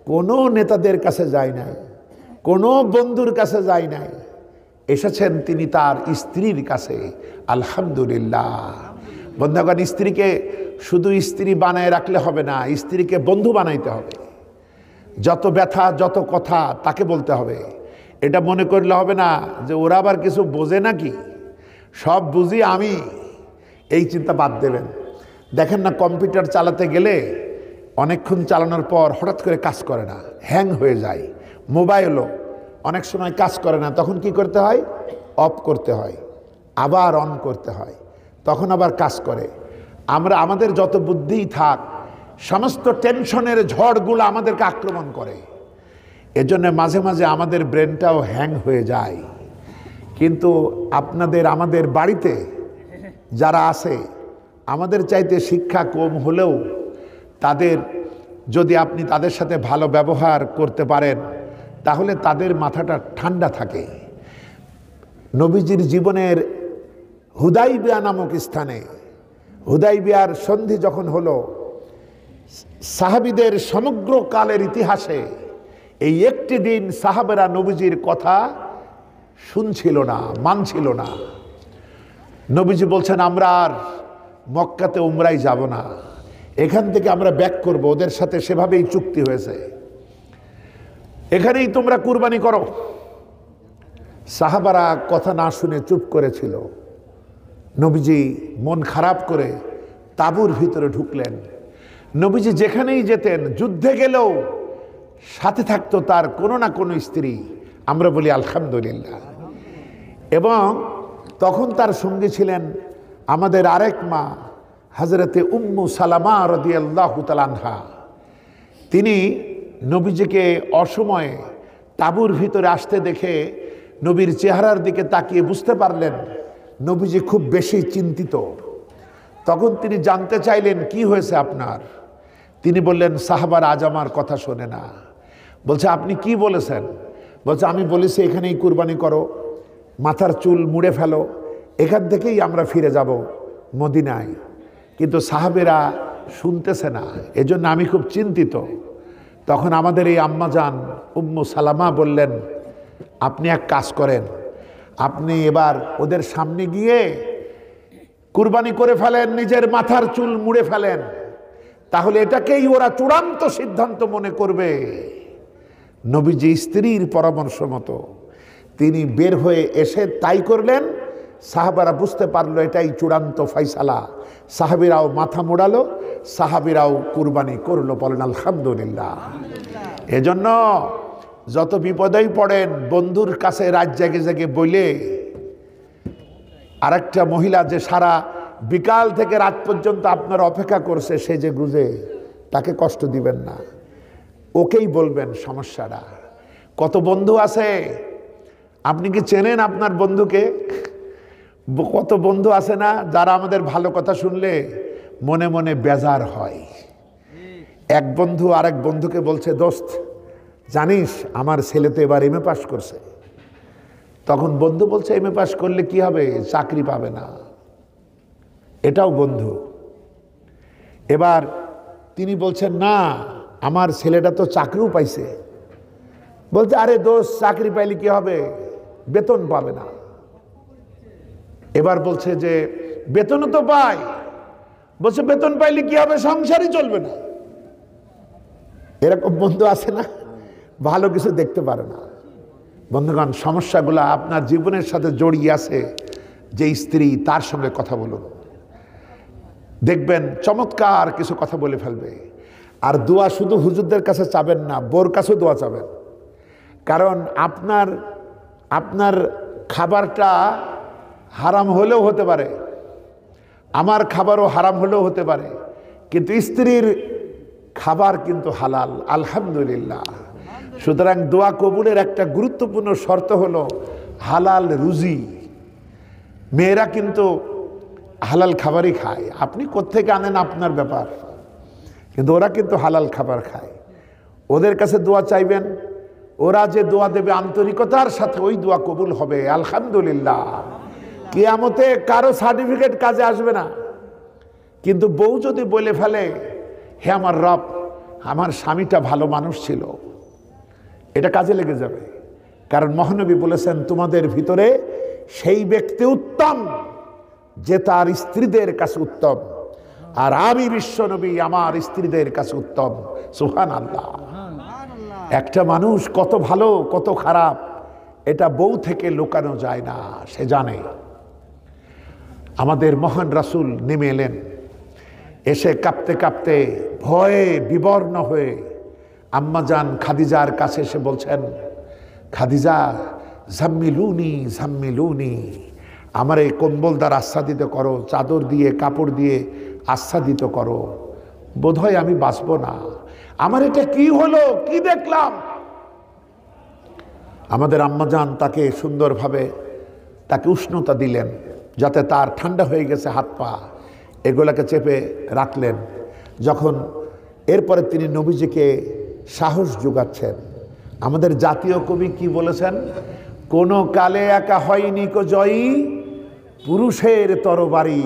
কোনো নেতাদের কাছে যায় নাই, কোনো বন্ধুর কাছে যায় নাই, এসেছেন তিনি তার স্ত্রীর কাছে। আলহামদুলিল্লাহ। বন্ধুগণ, স্ত্রীকে শুধু স্ত্রী বানায় রাখলে হবে না, স্ত্রীকে বন্ধু বানাইতে হবে। যত ব্যথা, যত কথা তাকে বলতে হবে। এটা মনে করলে হবে না যে ওরা আবার কিছু বোঝে নাকি, সব বুঝি আমি, এই চিন্তা বাদ দেবেন। দেখেন না, কম্পিউটার চালাতে গেলে অনেকক্ষণ চালানোর পর হঠাৎ করে কাজ করে না, হ্যাং হয়ে যায়। মোবাইলও অনেক সময় কাজ করে না, তখন কি করতে হয়? অফ করতে হয়, আবার অন করতে হয়, তখন আবার কাজ করে। আমরা আমাদের যত বুদ্ধিই থাক, সমস্ত টেনশনের ঝড়গুলো আমাদেরকে আক্রমণ করে। এজন্য মাঝে মাঝে আমাদের ব্রেনটাও হ্যাং হয়ে যায়। কিন্তু আমাদের বাড়িতে যারা আছে, আমাদের চাইতে শিক্ষা কম হলেও তাদের যদি আপনি তাদের সাথে ভালো ব্যবহার করতে পারেন, তাহলে তাদের মাথাটা ঠান্ডা থাকে। নবীজির জীবনের হুদাইবিয়া নামক স্থানে, হুদাইবিয়ার সন্ধি যখন হলো, সাহাবীদের সমগ্র কালের ইতিহাসে এই একটি দিন সাহাবেরা নবীজির কথা শুনছিল না, মানছিল না। নবীজি বলছেন, আমরা আর মক্কাতে উমরায় যাব না, এখান থেকে আমরা ব্যাক করব। ওদের সাথে সেভাবেই চুক্তি হয়েছে, এখানেই তোমরা কুরবানি করো। সাহাবারা কথা না শুনে চুপ করেছিল। নবীজি মন খারাপ করে তাঁবুর ভিতরে ঢুকলেন। নবীজি যেখানেই যেতেন, যুদ্ধে গেলেও সাথে থাকতো তার কোনো না কোনো স্ত্রী। আমরা বলি আলহামদুলিল্লাহ। এবং তখন তার সঙ্গে ছিলেন আমাদের আরেক মা, হযরতে উম্মু সালামা রাদিয়াল্লাহু তাআলা আনহা। তিনি নবীজিকে অসময়ে তাঁবুর ভিতরে আসতে দেখে নবীর চেহারার দিকে তাকিয়ে বুঝতে পারলেন নবীজি খুব বেশি চিন্তিত। তখন তিনি জানতে চাইলেন, কি হয়েছে আপনার? তিনি বললেন, সাহাবার আজ আমার কথা শোনে না। বলছে, আপনি কি বলেছেন? বলছে, আমি বলেছি এখানেই কুরবানি করো, মাথার চুল মুড়ে ফেলো, এখান থেকেই আমরা ফিরে যাব মদিনায়। কিন্তু সাহাবেরা শুনতেছে না, এজন্য আমি খুব চিন্তিত। তখন আমাদের এই আম্মাজান উম্মু সালামা বললেন, আপনি এক কাজ করেন, আপনি এবার ওদের সামনে গিয়ে কুরবানি করে ফেলেন, নিজের মাথার চুল মুড়ে ফেলেন, তাহলে এটাকেই ওরা চূড়ান্ত সিদ্ধান্ত মনে করবে। নবীজি স্ত্রীর পরামর্শ মতো তিনি বের হয়ে এসে তাই করলেন। সাহাবারা বুঝতে পারলো এটাই চূড়ান্ত ফয়সালা। সাহাবীরাও মাথা মোড়ালো, সাহাবীরাও কুরবানি করলো। বলেন আলহামদুলিল্লাহ। এজন্য যত বিপদেই পড়েন, বন্ধুর কাছে রাত জেগে জেগে বলে, আরেকটা মহিলা যে সারা বিকাল থেকে রাত পর্যন্ত আপনার অপেক্ষা করছে, সে যে গুজে, তাকে কষ্ট দিবেন না, ওকেই বলবেন সমস্যাটা। কত বন্ধু আছে, আপনি কি চেনেন আপনার বন্ধুকে? কত বন্ধু আছে না যারা আমাদের ভালো কথা শুনলে মনে মনে বেজার হয়। এক বন্ধু আরেক বন্ধুকে বলছে, দোস্ত জানিস আমার ছেলে তো এবার এমএ পাস করছে। তখন বন্ধু বলছে, এমএ পাস করলে কি হবে, চাকরি পাবে না। এটাও বন্ধু। এবার তিনি বলছেন, না আমার ছেলেটা তো চাকরিও পাইছে। বলছে, আরে দোস্ত চাকরি পাইলে কি হবে, বেতন পাবে না। এবার বলছে যে বেতনও তো পায়। বলছে বেতন পাইলে কি হবে, সংসারই চলবে না। এরকম বন্ধু আছে না, ভালো কিছু দেখতে পারে না। বন্ধুগণ, সমস্যাগুলো আপনার জীবনের সাথে জড়িয়ে আছে। যে স্ত্রী, তার সঙ্গে কথা বলুন, দেখবেন চমৎকার কিছু কথা বলে ফেলবে। আর দোয়া শুধু হুজুরদের কাছে চাবেন না, বোর কাছেও দোয়া চাবেন। কারণ আপনার খাবারটা হারাম হলেও হতে পারে, আমার খাবারও হারাম হলেও হতে পারে, কিন্তু স্ত্রীর খাবার কিন্তু হালাল, আলহামদুলিল্লাহ। সুতরাং দোয়া কবুলের একটা গুরুত্বপূর্ণ শর্ত হলো হালাল রুজি। মেয়েরা কিন্তু হালাল খাবারই খায়, আপনি কোত্থেকে আনেন আপনার ব্যাপার, কিন্তু ওরা কিন্তু হালাল খাবার খায়। ওদের কাছে দোয়া চাইবেন, ওরা যে দোয়া দেবে আন্তরিকতার সাথে ওই দোয়া কবুল হবে, আলহামদুলিল্লাহ। কিয়ামতে কারো সার্টিফিকেট কাজে আসবে না। কিন্তু বউ যদি বলে ফেলে, হে আমার রব, আমার স্বামীটা ভালো মানুষ ছিল, এটা কাজে লেগে যাবে। কারণ মহানবী বলেছেন, তোমাদের ভিতরে সেই ব্যক্তি উত্তম যে তার স্ত্রীদের কাছে উত্তম, আর আমি বিশ্বনবী আমার স্ত্রীদের কাছে উত্তম। সুবহানাল্লাহ। একটা মানুষ কত ভালো কত খারাপ এটা বউ থেকে লুকানো যায় না, সে জানে। আমাদের মহান রাসূল নেমে এলেন, এসে কাঁপতে কাঁপতে ভয়ে বিবর্ণ হয়ে আম্মাজান খাদিজার কাছে এসে বলছেন, খাদিজা জাম্মিলুনি জাম্মিলুনি, আমার এই কম্বল দ্বারা আচ্ছাদিত করো, চাদর দিয়ে কাপড় দিয়ে আচ্ছাদিত করো, বোধহয় আমি বাঁচব না। আমার এটা কি হলো, কি দেখলাম? আমাদের আম্মাজান তাকে সুন্দরভাবে তাকে উষ্ণতা দিলেন, যাতে তার ঠান্ডা হয়ে গেছে হাত পা, এগুলাকে চেপে রাখলেন। যখন এরপরে তিনি নবীজিকে সাহস যোগাচ্ছেন। আমাদের জাতীয় কবি কি বলেছেন, কোন কালে একা হয়নি কো জয়ী, পুরুষের তরবারি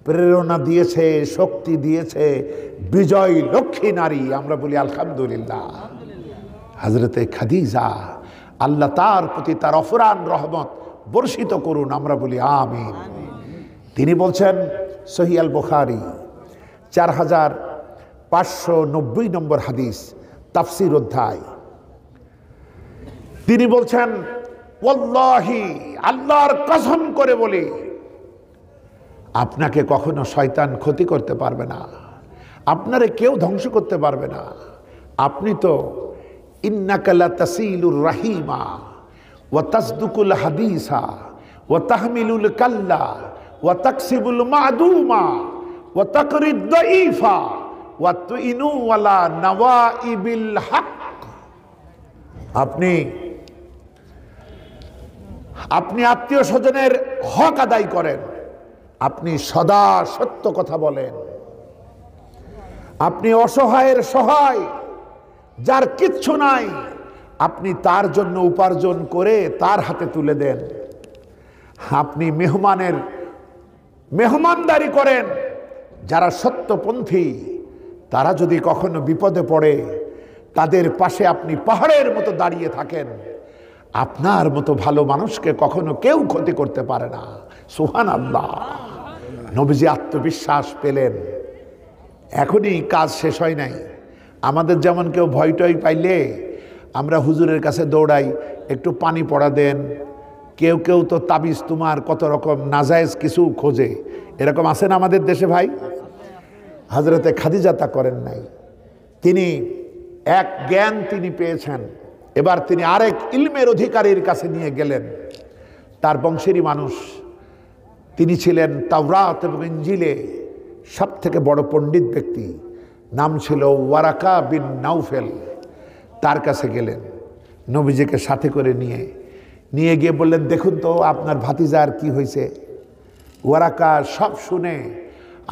প্রেরণা দিয়েছে, শক্তি দিয়েছে বিজয় লক্ষ্মী নারী। আমরা বলি আলহামদুলিল্লাহ। হযরতে খাদিজা, আল্লাহ তার প্রতি তার অফুরান রহমত বর্ষিত করুন, আমরা বলি আমিন। তিনি বলছেন, সহিহ আল বুখারী 4590 নম্বর হাদিস, তাফসীর অধ্যায়, তিনি বলছেন, ওয়াল্লাহি, আল্লাহর কসম করে বলি, আপনাকে কখনো শয়তান ক্ষতি করতে পারবে না, আপনারে কেউ ধ্বংস করতে পারবে না। আপনি তো ইন্নাকা লাতাসিলুর রাহিমা ওয়া তাসদুকুল হাদিসা ওয়া তাহমিলুল কাল্লা ওয়া তাকসিবুল মাদুমা ওয়া তাকরিদ দাঈফা ওয়া তুইনু ওয়ালা নওয়াইবিল হক। আপনি আত্মীয় স্বজনের হক আদায় করেন, আপনি সদা সত্য কথা বলেন, আপনি অসহায়ের সহায়, যার কিচ্ছু নাই আপনি তার জন্য উপার্জন করে তার হাতে তুলে দেন, আপনি মেহমানদারি করেন। যারা সত্যপন্থী তারা যদি কখনো বিপদে পড়ে তাদের পাশে আপনি পাহাড়ের মতো দাঁড়িয়ে থাকেন। আপনার মতো ভালো মানুষকে কখনো কেউ ক্ষতি করতে পারে না। সুবহানাল্লাহ। নবীজি আত্মবিশ্বাস পেলেন। এখনই কাজ শেষ হয় নাই। আমাদের যেমন কেউ ভয় টয় পাইলে আমরা হুজুরের কাছে দৌড়াই, একটু পানি পড়া দেন, কেউ কেউ তো তাবিজ তোমার কত রকম নাজায়েজ কিছু খোঁজে, এরকম আছে না আমাদের দেশে ভাই? হযরতে খাদিজা তা করেন নাই। তিনি এক জ্ঞান তিনি পেয়েছেন, এবার তিনি আরেক ইলমের অধিকারীর কাছে নিয়ে গেলেন। তার বংশেরই মানুষ, তিনি ছিলেন তাওরাত এবং ইনজিলে সব থেকে বড় পণ্ডিত ব্যক্তি, নাম ছিল ওয়ারাকা বিন নাউফেল। তার কাছে গেলেন, নবীজিকে সাথে করে নিয়ে গিয়ে বললেন, দেখুন তো আপনার ভাতিজার কি হয়েছে। ওয়ারাকা সব শুনে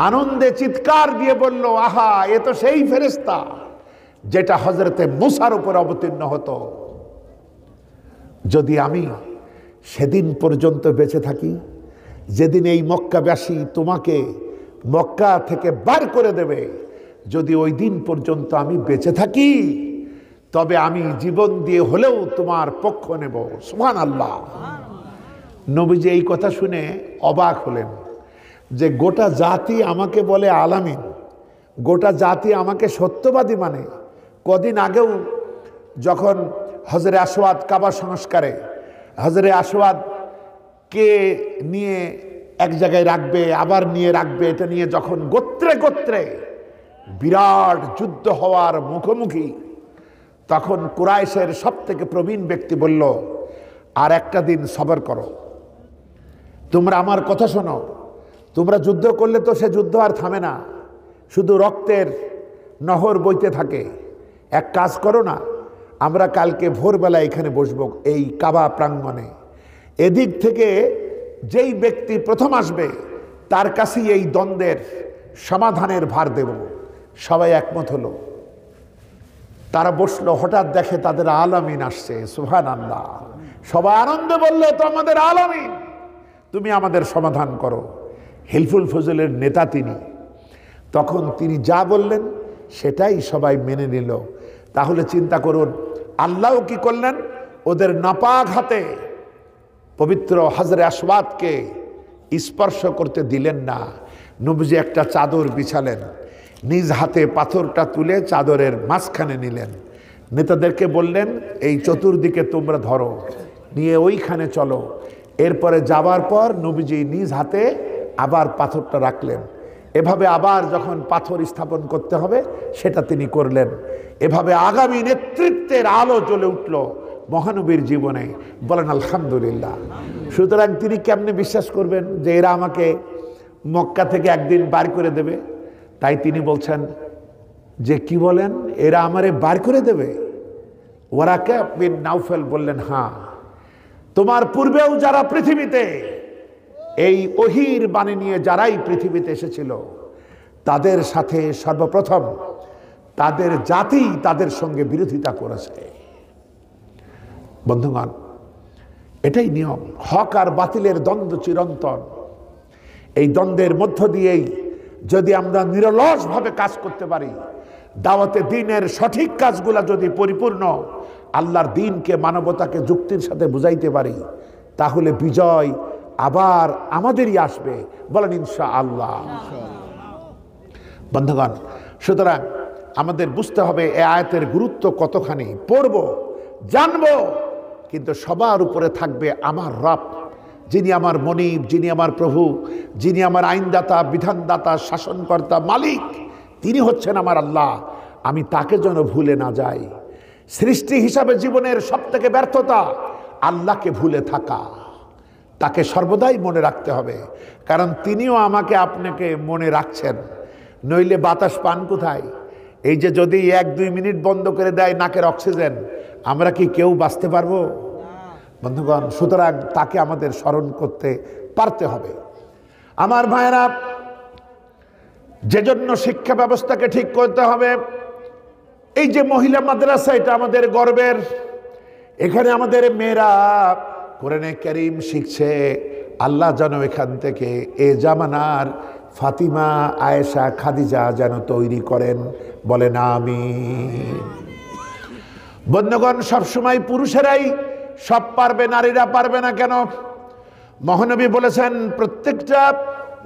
আনন্দে চিৎকার দিয়ে বলল, আহা, এ তো সেই ফেরেশতা যেটা হযরতে মুসার উপর অবতীর্ণ হতো। যদি আমি সেদিন পর্যন্ত বেঁচে থাকি, যেদিন এই মক্কাবাসী তোমাকে মক্কা থেকে বার করে দেবে, যদি ওই দিন পর্যন্ত আমি বেঁচে থাকি, তবে আমি জীবন দিয়ে হলেও তোমার পক্ষ নেব। সুবহানাল্লাহ। নবীজি এই কথা শুনে অবাক হলেন যে গোটা জাতি আমাকে বলে আলামিন, গোটা জাতি আমাকে সত্যবাদী মানে। কদিন আগেও যখন হজরে আসওয়াদ কাবা সংস্কারে হজরে আসওয়াদকে নিয়ে এক জায়গায় রাখবে, আবার নিয়ে রাখবে, এটা নিয়ে যখন গোত্রে গোত্রে বিরাট যুদ্ধ হওয়ার মুখোমুখি, তখন কুরাইশের সব থেকে প্রবীণ ব্যক্তি বলল, আর একটা দিন সবর করো, তোমরা আমার কথা শোনো। তোমরা যুদ্ধ করলে তো সে যুদ্ধ আর থামে না, শুধু রক্তের নহর বইতে থাকে। এক কাজ করো না, আমরা কালকে ভোরবেলা এখানে বসবো এই কাবা প্রাঙ্গণে। এদিক থেকে যেই ব্যক্তি প্রথম আসবে তার কাছেই এই দ্বন্দ্বের সমাধানের ভার দেব। সবাই একমত হলো। তারা বসলো, হঠাৎ দেখে তাদের আলামিন আসছে। সুবহানাল্লাহ। সবাই আনন্দে বললো, তো আমাদের আলামিন, তুমি আমাদের সমাধান করো। হিলফুল ফজলের নেতা তিনি। তখন তিনি যা বললেন সেটাই সবাই মেনে নিল। তাহলে চিন্তা করুন, আল্লাহ কি করলেন, ওদের নাপাক হাতে পবিত্র হজরে আসওয়াদকে স্পর্শ করতে দিলেন না। নবীজি একটা চাদর বিছালেন, নিজ হাতে পাথরটা তুলে চাদরের মাঝখানে নিলেন, নেতাদেরকে বললেন, এই চতুর্দিকে তোমরা ধরো, নিয়ে ওইখানে চলো। এরপরে যাবার পর নবীজি নিজ হাতে আবার পাথরটা রাখলেন। এভাবে আবার যখন পাথর স্থাপন করতে হবে সেটা তিনি করলেন। এভাবে আগামী নেতৃত্বের আলো জ্বলে উঠল মহানবীর জীবনে। বলেন আলহামদুলিল্লাহ। সুতরাং তিনি কেমনে বিশ্বাস করবেন যে এরা আমাকে মক্কা থেকে একদিন বার করে দেবে? তাই তিনি বলছেন যে, কি বলেন, এরা আমারে বার করে দেবে? ওয়ারাকা বিন নাউফেল বললেন, হ্যাঁ, তোমার পূর্বেও যারা পৃথিবীতে এই ওহীর বাণী নিয়ে যারাই পৃথিবীতে এসেছিল, তাদের সাথে সর্বপ্রথম তাদের জাতি তাদের সঙ্গে বিরোধিতা করেছে। বন্ধুগণ, এটাই নিয়ম। হক আর বাতিলের দ্বন্দ্ব চিরন্তন। এই দ্বন্দ্বের মধ্য দিয়েই যদি আমরা নিরলসভাবে কাজ করতে পারি, দাওয়াতে দ্বীনের সঠিক কাজগুলা যদি পরিপূর্ণ আল্লাহর দ্বীনকে, মানবতাকে যুক্তির সাথে বুঝাইতে পারি, তাহলে বিজয় আবার আমাদেরই আসবে। বলেন ইনশাআল্লাহ। বন্ধুগণ, সুতরাং আমাদের বুঝতে হবে এই আয়াতের গুরুত্ব কতখানি। পড়ব, জানবো, কিন্তু সবার উপরে থাকবে আমার রব, যিনি আমার মনিব, যিনি আমার প্রভু, যিনি আমার আইনদাতা, বিধানদাতা, শাসনকর্তা, মালিক। তিনি হচ্ছেন আমার আল্লাহ। আমি তাকে যেন ভুলে না যাই। সৃষ্টি হিসাবে জীবনের সব থেকে ব্যর্থতা আল্লাহকে ভুলে থাকা। তাকে সর্বদাই মনে রাখতে হবে, কারণ তিনিও আমাকে আপনাকে মনে রাখছেন। নইলে বাতাস পান কোথায়? এই যে যদি 1-2 মিনিট বন্ধ করে দেয় নাকের অক্সিজেন, আমরা কি কেউ বাঁচতে পারবো? বন্ধুগণ, সুতরাং তাকে আমাদের স্মরণ করতে পারতে হবে। আমার ভাইয়েরা, যে জন্য শিক্ষা ব্যবস্থাকে ঠিক করতে হবে। এই যে মহিলা মাদ্রাসা, এটা আমাদের গর্বের। এখানে আমাদের মেয়েরা কোরআনে কারীম শিখছে। আল্লাহ যেন এখান থেকে এ জামানার ফাতিমা, আয়েশা, খাদিজা যেন তৈরি করেন। বলেন আমিন। বন্ধুগণ, সবসময় পুরুষেরাই সব পারবে, নারীরা পারবে না কেন? মহানবী বলেছেন, প্রত্যেকটা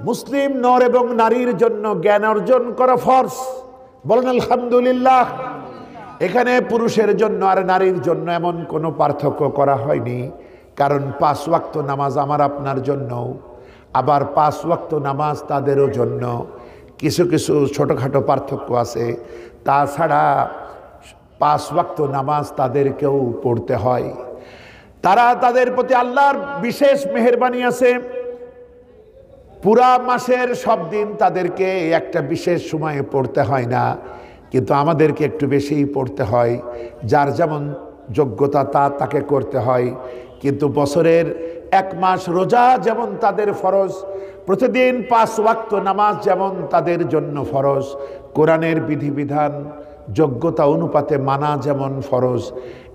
মুসলিম নর এবং নারীর জন্য জ্ঞান অর্জন করা ফরজ। বলেন আলহামদুলিল্লাহ। এখানে পুরুষের জন্য আর নারীর জন্য এমন কোনো পার্থক্য করা হয়নি, কারণ 5 ওয়াক্ত নামাজ আমার আপনার জন্য, আবার 5 ওয়াক্ত নামাজ তাদেরও জন্য। কিছু কিছু ছোটোখাটো পার্থক্য আছে, তাছাড়া 5 ওয়াক্ত নামাজ তাদেরকেও পড়তে হয়। তারা, তাদের প্রতি আল্লাহর বিশেষ মেহেরবানি আছে। পুরা মাসের সব দিন তাদেরকে একটা বিশেষ সময়ে পড়তে হয় না, কিন্তু আমাদেরকে একটু বেশিই পড়তে হয়। যার যেমন যোগ্যতা তাকে করতে হয়। কিন্তু বছরের 1 মাস রোজা যেমন তাদের ফরজ, প্রতিদিন 5 ওয়াক্ত নামাজ যেমন তাদের জন্য ফরজ, কোরআনের বিধিবিধান যোগ্যতা অনুপাতে মানা যেমন ফরজ,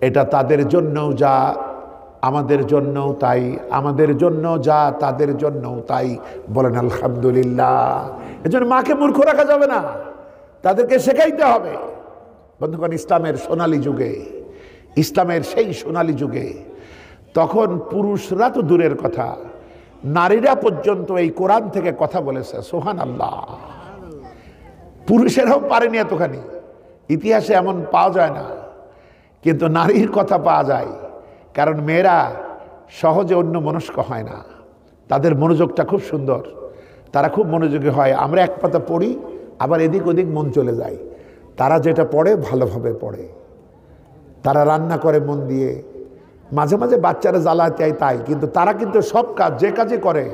এটা তাদের জন্যও যা আমাদের জন্যও তাই, আমাদের জন্য যা তাদের জন্যও তাই। বলেন আলহামদুলিল্লাহ। এজন্য মাকে মূর্খ রাখা যাবে না, তাদেরকে শেখাইতে হবে। বন্ধুগণ, ইসলামের সোনালী যুগে, ইসলামের সেই সোনালী যুগে তখন পুরুষরা তো দূরের কথা, নারীরা পর্যন্ত এই কোরআন থেকে কথা বলেছে। সুবহানাল্লাহ। পুরুষেরাও পারেনি এতখানি, ইতিহাসে এমন পাওয়া যায় না, কিন্তু নারীর কথা পাওয়া যায়। কারণ মেয়েরা সহজে অন্য মনস্ক হয় না, তাদের মনোযোগটা খুব সুন্দর, তারা খুব মনোযোগী হয়। আমরা এক পাতা পড়ি, আবার এদিক ওদিক মন চলে যায়। তারা যেটা পড়ে ভালোভাবে পড়ে, তারা রান্না করে মন দিয়ে, মাঝে মাঝে বাচ্চারা জ্বালাতে চায় তাই, কিন্তু তারা কিন্তু সব কাজ যে কাজে করে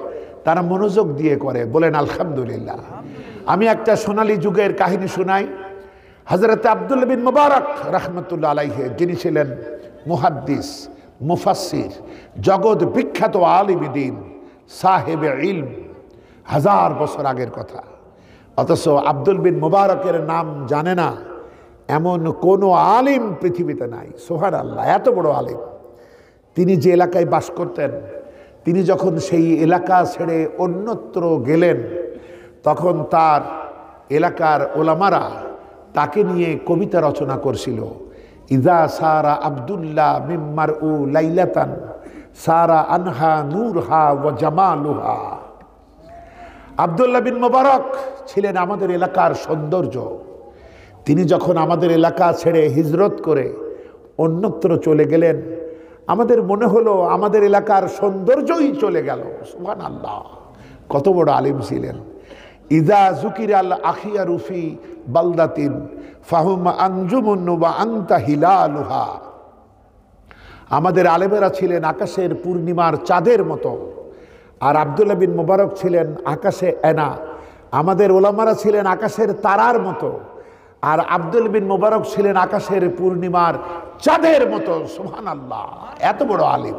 তারা মনোযোগ দিয়ে করে। বলেন আলহামদুলিল্লাহ। আমি একটা সোনালী যুগের কাহিনী শোনাই। হযরত আব্দুল্লাহ বিন মুবারক রাহমাতুল্লাহ আলাইহি, যিনি ছিলেন মুহাদ্দিস, মুফাসসির, জগৎ বিখ্যাত আলিম দ্বীন, সাহেবে ইলম, 1000 বছর আগের কথা। অথচ আব্দুল বিন মুবারকের নাম জানে না এমন কোনো আলিম পৃথিবীতে নাই। সুবহানাল্লাহ, এত বড় আলিম। তিনি যে এলাকায় বাস করতেন, তিনি যখন সেই এলাকা ছেড়ে অন্যত্র গেলেন, তখন তার এলাকার ওলামারা তাকে নিয়ে কবিতা রচনা করছিল। ইজা সারা আব্দুল্লাহ মিম্মার উ লাইলাতান সারা আনহা নূরহা ও জামালুহা। আব্দুল্লাহ বিন মুবারক ছিলেন আমাদের এলাকার সৌন্দর্য। তিনি যখন আমাদের এলাকা ছেড়ে হিজরত করে অন্যত্র চলে গেলেন, আমাদের মনে হলো আমাদের এলাকার সৌন্দর্যই চলে গেল। সুবহানাল্লাহ, কত বড় আলিম ছিলেন। ইজা জুকিরাল আখিয়া রুফি বালদাতিন ফাহুম আনজুমুন ওয়া আনতা হিলালুহা। আমাদের আলেমেরা ছিলেন আকাশের পূর্ণিমার চাঁদের মতো, আর আব্দুল্লাহ বিন মুবারক ছিলেন আকাশে এনা। আমাদের ওলামারা ছিলেন আকাশের তারার মতো, আর আব্দুল বিন মুবারক ছিলেন আকাশের পূর্ণিমার চাঁদের মতো। সুবহানাল্লাহ, এত বড় আলিম,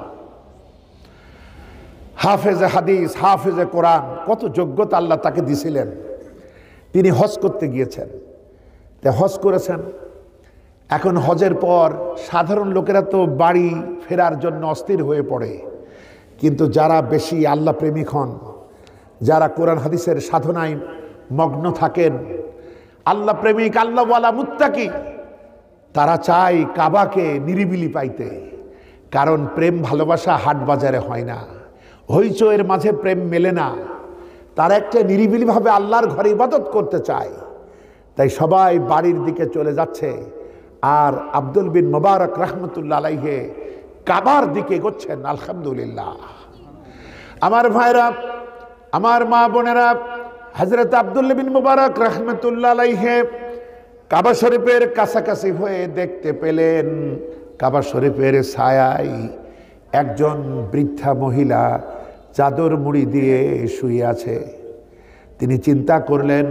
হাফেজে হাদিস, হাফেজে কোরআন, কত যোগ্যতা আল্লাহ তাকে দিয়েছিলেন। তিনি হজ করতে গিয়েছেন, হজ করেছেন। এখন হজের পর সাধারণ লোকেরা তো বাড়ি ফেরার জন্য অস্থির হয়ে পড়ে, কিন্তু যারা বেশি আল্লাহ প্রেমিক হন, যারা কোরআন হাদিসের সাধনায় মগ্ন থাকেন, আল্লাহ প্রেমিক, আল্লাহওয়ালা, মুত্তাকি, তারা চায় কাবাকে নিরিবিলি পাইতে। কারণ প্রেম ভালোবাসা হাট বাজারে হয় না, হইচইয়ের মাঝে প্রেম মেলে না। তারা একটা নিরিবিলিভাবে আল্লাহর ঘরে ইবাদত করতে চায়। তাই সবাই বাড়ির দিকে চলে যাচ্ছে, আর আব্দুল বিন মুবারক রাহমাতুল্লাহ আলাইহি কাবার দিকে এগোচ্ছেন। আলহামদুলিল্লাহ। আমার ভাইরা, আমার মা বোনেরা, হযরত আব্দুল্লাহ বিন মুবারক রাহমাতুল্লাহ আলাইহি কাবা শরীফের কাছাকাছি হয়ে দেখতে পেলেন কাবা শরীফের ছায়ায় একজন বৃদ্ধা মহিলা চাদর মুড়ি দিয়ে শুয়ে আছে। তিনি চিন্তা করলেন,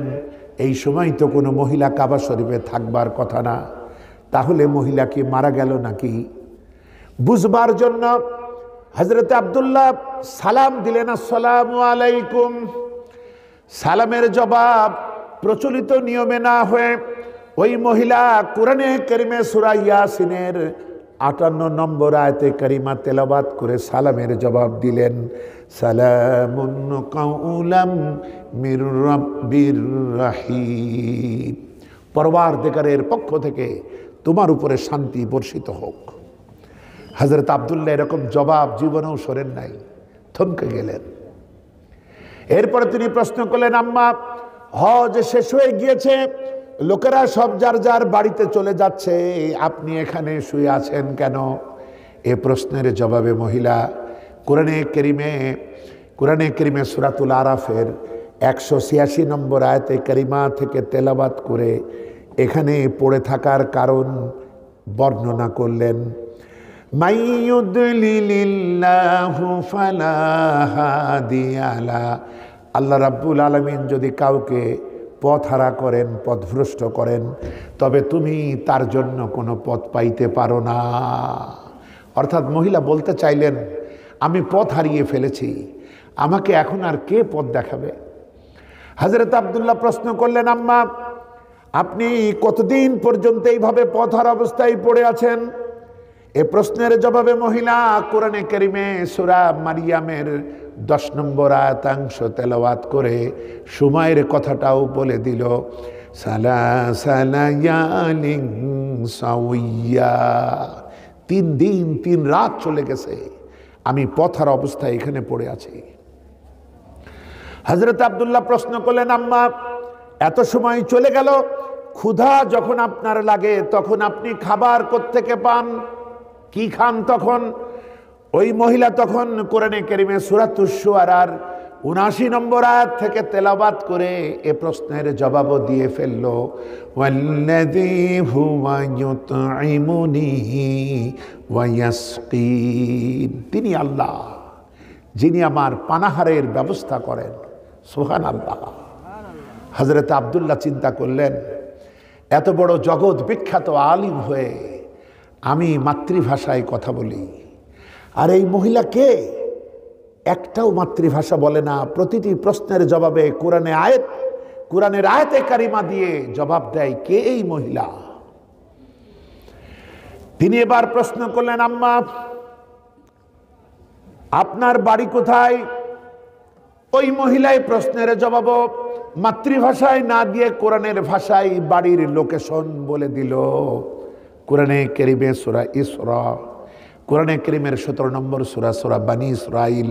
এই সময় তো কোনো মহিলা কাবা শরীফে থাকবার কথা না, তাহলে মহিলা কি মারা গেল নাকি? বুঝবার জন্য হযরত আব্দুল্লাহ সালাম দিলেন, আসসালামু আলাইকুম। সালামের জবাব প্রচলিত নিয়মে না হয়ে ওই মহিলা কোরআনে কারিমে সূরা ইয়াসিনের 58 নম্বর আয়াতে কারিমা তেলাওয়াত করে সালামের জবাব দিলেন, সালামুন কাউলাম মির রাব্বির রাহিম। পরওয়ারদিগারের পক্ষ থেকে তোমার উপরে শান্তি বর্ষিত হোক। হযরত আব্দুল্লাহ এরকম জবাব জীবনেও শোনেন নাই, থমকে গেলেন। এরপরে তিনি প্রশ্ন করলেন, আম্মা, হজ শেষ হয়ে গিয়েছে, লোকেরা সব যার যার বাড়িতে চলে যাচ্ছে, আপনি এখানে শুয়ে আছেন কেন? এ প্রশ্নের জবাবে মহিলা কোরআনে কারিমে সূরাতুল আরাফের 186 নম্বর আয়াতে কারিমা থেকে তেলাওয়াত করে এখানে পড়ে থাকার কারণ বর্ণনা করলেন। মাইয়ুদলিলিল্লাহু ফালা হাদিয়া লা। আল্লাহ রাব্বুল আলামিন যদি কাউকে পথহারা করেন, পথভ্রষ্ট করেন, তবে তুমি তার জন্য কোনো পথ পাইতে পারো না। অর্থাৎ মহিলা বলতে চাইলেন, আমি পথ হারিয়ে ফেলেছি, আমাকে এখন আর কে পথ দেখাবে? হযরত আব্দুল্লাহ প্রশ্ন করলেন, আম্মা আপনি কতদিন পর্যন্ত এইভাবে পথহারা অবস্থায় পড়ে আছেন? এ প্রশ্নের জবাবে মহিলা কোরআনে কারিমে সূরা মারিয়ামের 10 নম্বর আয়াতাংশ তেলাওয়াত করে সময়ের কথাটাও বলে দিল। সালাসালা ইয়ালিন সাওয়্যা, 3 দিন 3 রাত চলে গেছে, আমি পথহারা অবস্থায় এখানে পড়ে আছি। হযরত আব্দুল্লাহ প্রশ্ন করলেন, আম্মা এত সময় চলে গেল, ক্ষুধা যখন আপনার লাগে তখন আপনি খাবার কোত্থেকে পান, কি খান তখন? ওই মহিলা তখন কোরআনে কারিমে সূরাতুশ শুআরার ৭৯ নম্বর আয়াত থেকে তেলাওয়াত করে এ প্রশ্নের জবাবও দিয়ে ফেলল। ওয়াল্লাযী হুয়া ইউতঈমুনি ওয়া ইয়াসকিন, তিনি আল্লাহ যিনি আমার পানাহারের ব্যবস্থা করেন। সুবহানাল্লাহ। হযরত আব্দুল্লাহ চিন্তা করলেন, এত বড় জগৎ বিখ্যাত আলিম হয়ে আমি মাতৃভাষায় কথা বলি, আর এই মহিলা কে? একটাও মাতৃভাষা বলে না, প্রতিটি প্রশ্নের জবাবে কোরআনের আয়াতে কারিমা দিয়ে জবাব দেয়। কে এই মহিলা? তিনি এবার প্রশ্ন করলেন, আম্মা আপনার বাড়ি কোথায়? ওই মহিলাই প্রশ্নের জবাব মাতৃভাষায় না দিয়ে কোরআনের ভাষায় বাড়ির লোকেশন বলে দিল। কোরআনে কারিমে সূরা ইসরা, কোরআনে কারিমের 17 নম্বর সূরা, সূরা বানী ইসরাইল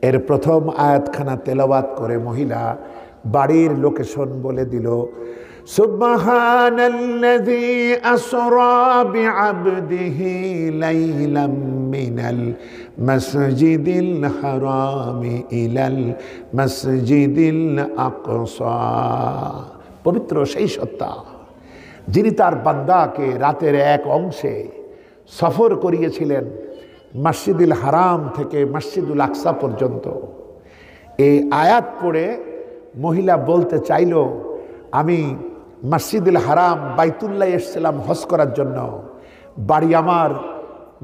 এর প্রথম আয়াতখানা তেলাওয়াত করে মহিলা বাড়ির লোকেশন বলে দিল। সুবহানাল্লাযী আসরা বিআবদিহি লাইলাম মিনাল মাসজিদিল হারামি ইলাল মাসজিদিল আকসা, পবিত্র সেই সত্তা যিনি তার বান্দাকে রাতের এক অংশে সফর করিয়েছিলেন মসজিদুল হারাম থেকে মসজিদুল আকসা পর্যন্ত। এই আয়াত পড়ে মহিলা বলতে চাইল, আমি মসজিদুল হারাম বাইতুল্লাহ এসেছিলাম হজ করার জন্য, বাড়ি আমার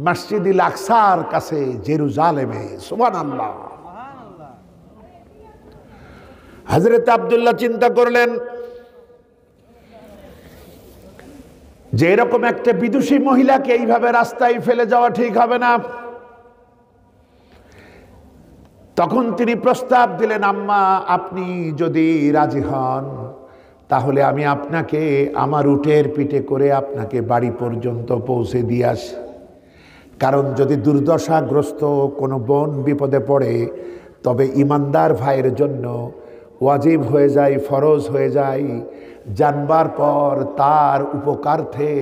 মসজিদুল আকসার কাছে জেরুজালেমে। সুবহানাল্লাহ। হযরত আব্দুল্লাহ চিন্তা করলেন যে এরকম একটা বিদুষী মহিলাকে এইভাবে রাস্তায় ফেলে যাওয়া ঠিক হবে না। তখন তিনি প্রস্তাব দিলেন, আম্মা আপনি যদি রাজি হন তাহলে আমি আপনাকে আমার উটের পিঠে করে আপনাকে বাড়ি পর্যন্ত পৌঁছে দিয়ে আসি। কারণ যদি দুর্দশাগ্রস্ত কোনো বোন বিপদে পড়ে তবে ইমানদার ভাইয়ের জন্য ওয়াজিব হয়ে যায়, ফরজ হয়ে যায় জানবার পর তার উপকারার্থে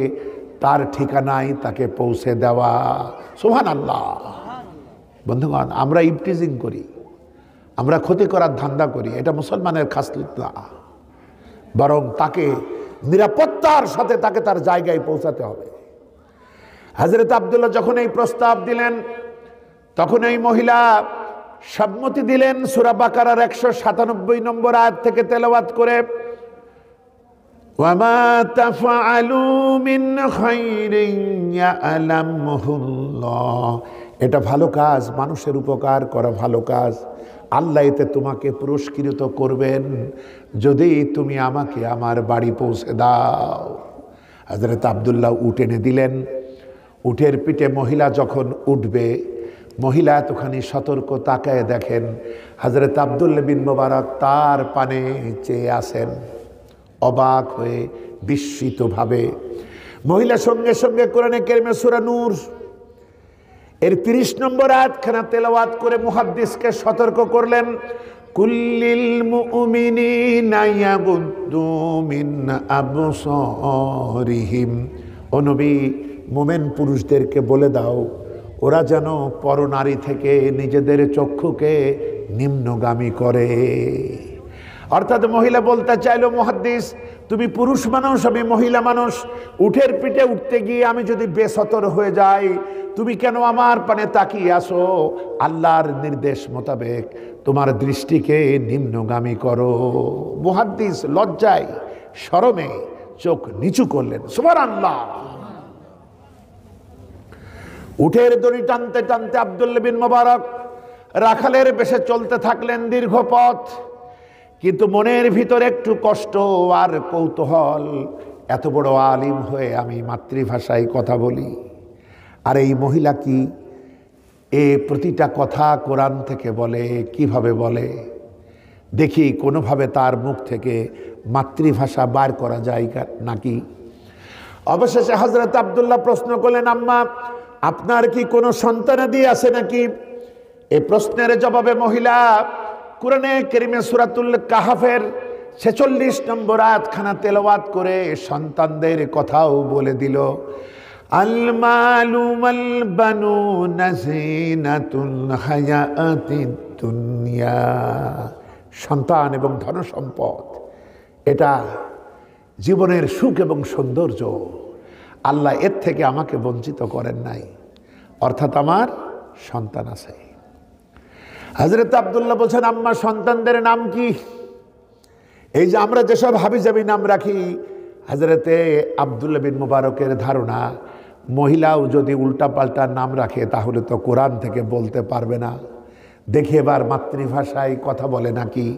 তার ঠিকানায় তাকে পৌঁছে দেওয়া। সুবহানাল্লাহ। বন্ধুগণ, আমরা ইবটিজিং করি, আমরা ক্ষতি করার ধান্দা করি, এটা মুসলমানের খাসলত না, বরং তাকে নিরাপত্তার সাথে তাকে তার জায়গায় পৌঁছাতে হবে। হযরত আব্দুল্লাহ যখন এই প্রস্তাব দিলেন তখন এই মহিলা সম্মতি দিলেন। সূরা বাকারার 197 নম্বর আয়াত থেকে তেলাওয়াত করে, ওয়ামা তাফআলু মিন খাইরিন ইয়ালামুহুল্লাহ, এটা ভালো কাজ, মানুষের উপকার করা ভালো কাজ, আল্লাহ এতে তোমাকে পুরস্কৃত করবেন যদি তুমি আমাকে আমার বাড়ি পৌঁছে দাও। হযরত আব্দুল্লাহ উট এনে দিলেন। উটের পিঠে মহিলা যখন উঠবে, মহিলা এতখানি সতর্ক তাকায় দেখেন হযরত আব্দুল্লাহ বিন মুবারক তার পানে চেয়ে আছেন অবাক হয়ে, বিস্মিতভাবে। মহিলা সঙ্গে সঙ্গে কোরআনে কারিমে সূরা নূর এর 30 নম্বর আয়াতখানা তেলাওয়াত করে মুহাদ্দিসকে সতর্ক করলেন, কুল্লিল মুমিনিনা ইয়াগুদ্দু মিন আবসারিহিম, ও নবী মুমিন পুরুষদেরকে বলে দাও ওরা যেন পরনারী থেকে নিজেদের চক্ষুকে নিম্নগামী করে। অর্থাৎ মহিলা বলতে চাইলো, মুহাদ্দিস তুমি পুরুষ মানুষ, আমি মহিলা মানুষ, উটের পিঠে উঠতে গিয়ে আমি যদি বেসতর হয়ে যাই তুমি কেন আমার পানে তাকিয়ে আসো? আল্লাহর নির্দেশ মোতাবেক তোমার দৃষ্টিকে নিম্নগামী করো। মুহাদ্দিস লজ্জায় শরমে চোখ নিচু করলেন। সুবহানাল্লাহ। উটের দড়ি টানতে টানতে আব্দুল্লাহ বিন মুবারক রাখালের বেশে চলতে থাকলেন দীর্ঘ পথ। কিন্তু মনের ভিতরে একটু কষ্ট আর কৌতূহল, এত বড় আলিম হয়ে আমি মাতৃভাষায় কথা বলি, আর এই মহিলা কি প্রতিটা কথা কোরআন থেকে বলে? কিভাবে বলে দেখি, কোনোভাবে তার মুখ থেকে মাতৃভাষা বার করা যায় নাকি। অবশেষে হযরত আব্দুল্লাহ প্রশ্ন করলেন, আম্মা আপনার কি কোনো সন্তানাদি আছে নাকি? এই প্রশ্নের জবাবে মহিলা কোরআনে কারীমে সূরাতুল কাহফের 46 নম্বর আয়াতখানা তেলাওয়াত করে সন্তানদের কথাও বলে দিল। আল মালু ওয়াল বানুনা যিনাতুল হায়াতিদ দুনিয়া। সন্তান এবং ধন সম্পদ এটা জীবনের সুখ এবং সৌন্দর্য। আল্লাহ এর থেকে আমাকে বঞ্চিত করেন নাই, অর্থাৎ আমার সন্তান আছে। হযরত আব্দুল্লাহ বলছেন, আম্মা সন্তানদের নাম কি? এই যে আমরা যেসব হাবিজাবি নাম রাখি, হযরতে আব্দুল্লাহ বিন মুবারকের ধারণা মহিলাও যদি উল্টাপাল্টা নাম রাখে তাহলে তো কোরআন থেকে বলতে পারবে না। দেখি এবার মাতৃভাষায় কথা বলে নাকি।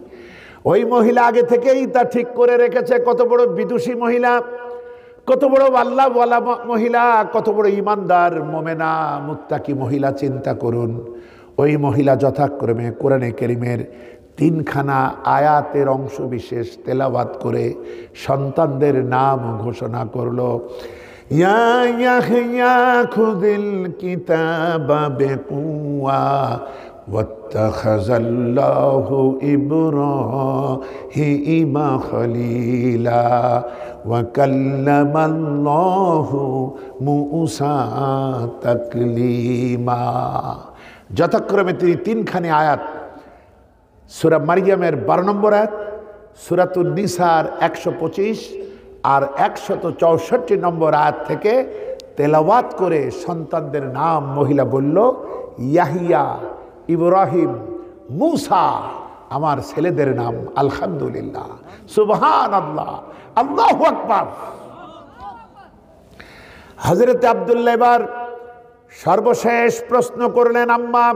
ওই মহিলা আগে থেকেই তা ঠিক করে রেখেছে। কত বড় বিদুষী মহিলা, কত বড় আল্লাহওয়ালা মহিলা, কত বড় ইমানদার মোমেনা মুত্তাকি মহিলা। চিন্তা করুন, ওই মহিলা যথাক্রমে কোরআনে কারীমের 3খানা আয়াতের অংশ বিশেষ তেলাওয়াত করে সন্তানদের নাম ঘোষণা করলো। ইয়া ইয়াহইয়া খুযিল কিতাবা বিকুওয়া ওয়াত্তাখাযাল্লাহু ইব্রাহিমা খলীলা ওয়া কাল্লামাল্লাহু মূসা তাকলীমা। যথাক্রমে তিনি 3খানি আয়াত, সূরা মারইয়ামের 12 নম্বর আয়াত, সূরাতুন নিসার 125 আর 164 নম্বর আয়াত থেকে তেলাওয়াত করে সন্তানদের নাম মহিলা বলল, ইয়াহিয়া, ইব্রাহিম, মূসা। আমার ছেলেদের নাম আলহামদুলিল্লাহ, সুবহানাল্লাহ, আল্লাহু আকবার। হযরত আব্দুল্লাহ এবার সর্বশেষ প্রশ্ন করলেন, আম্মা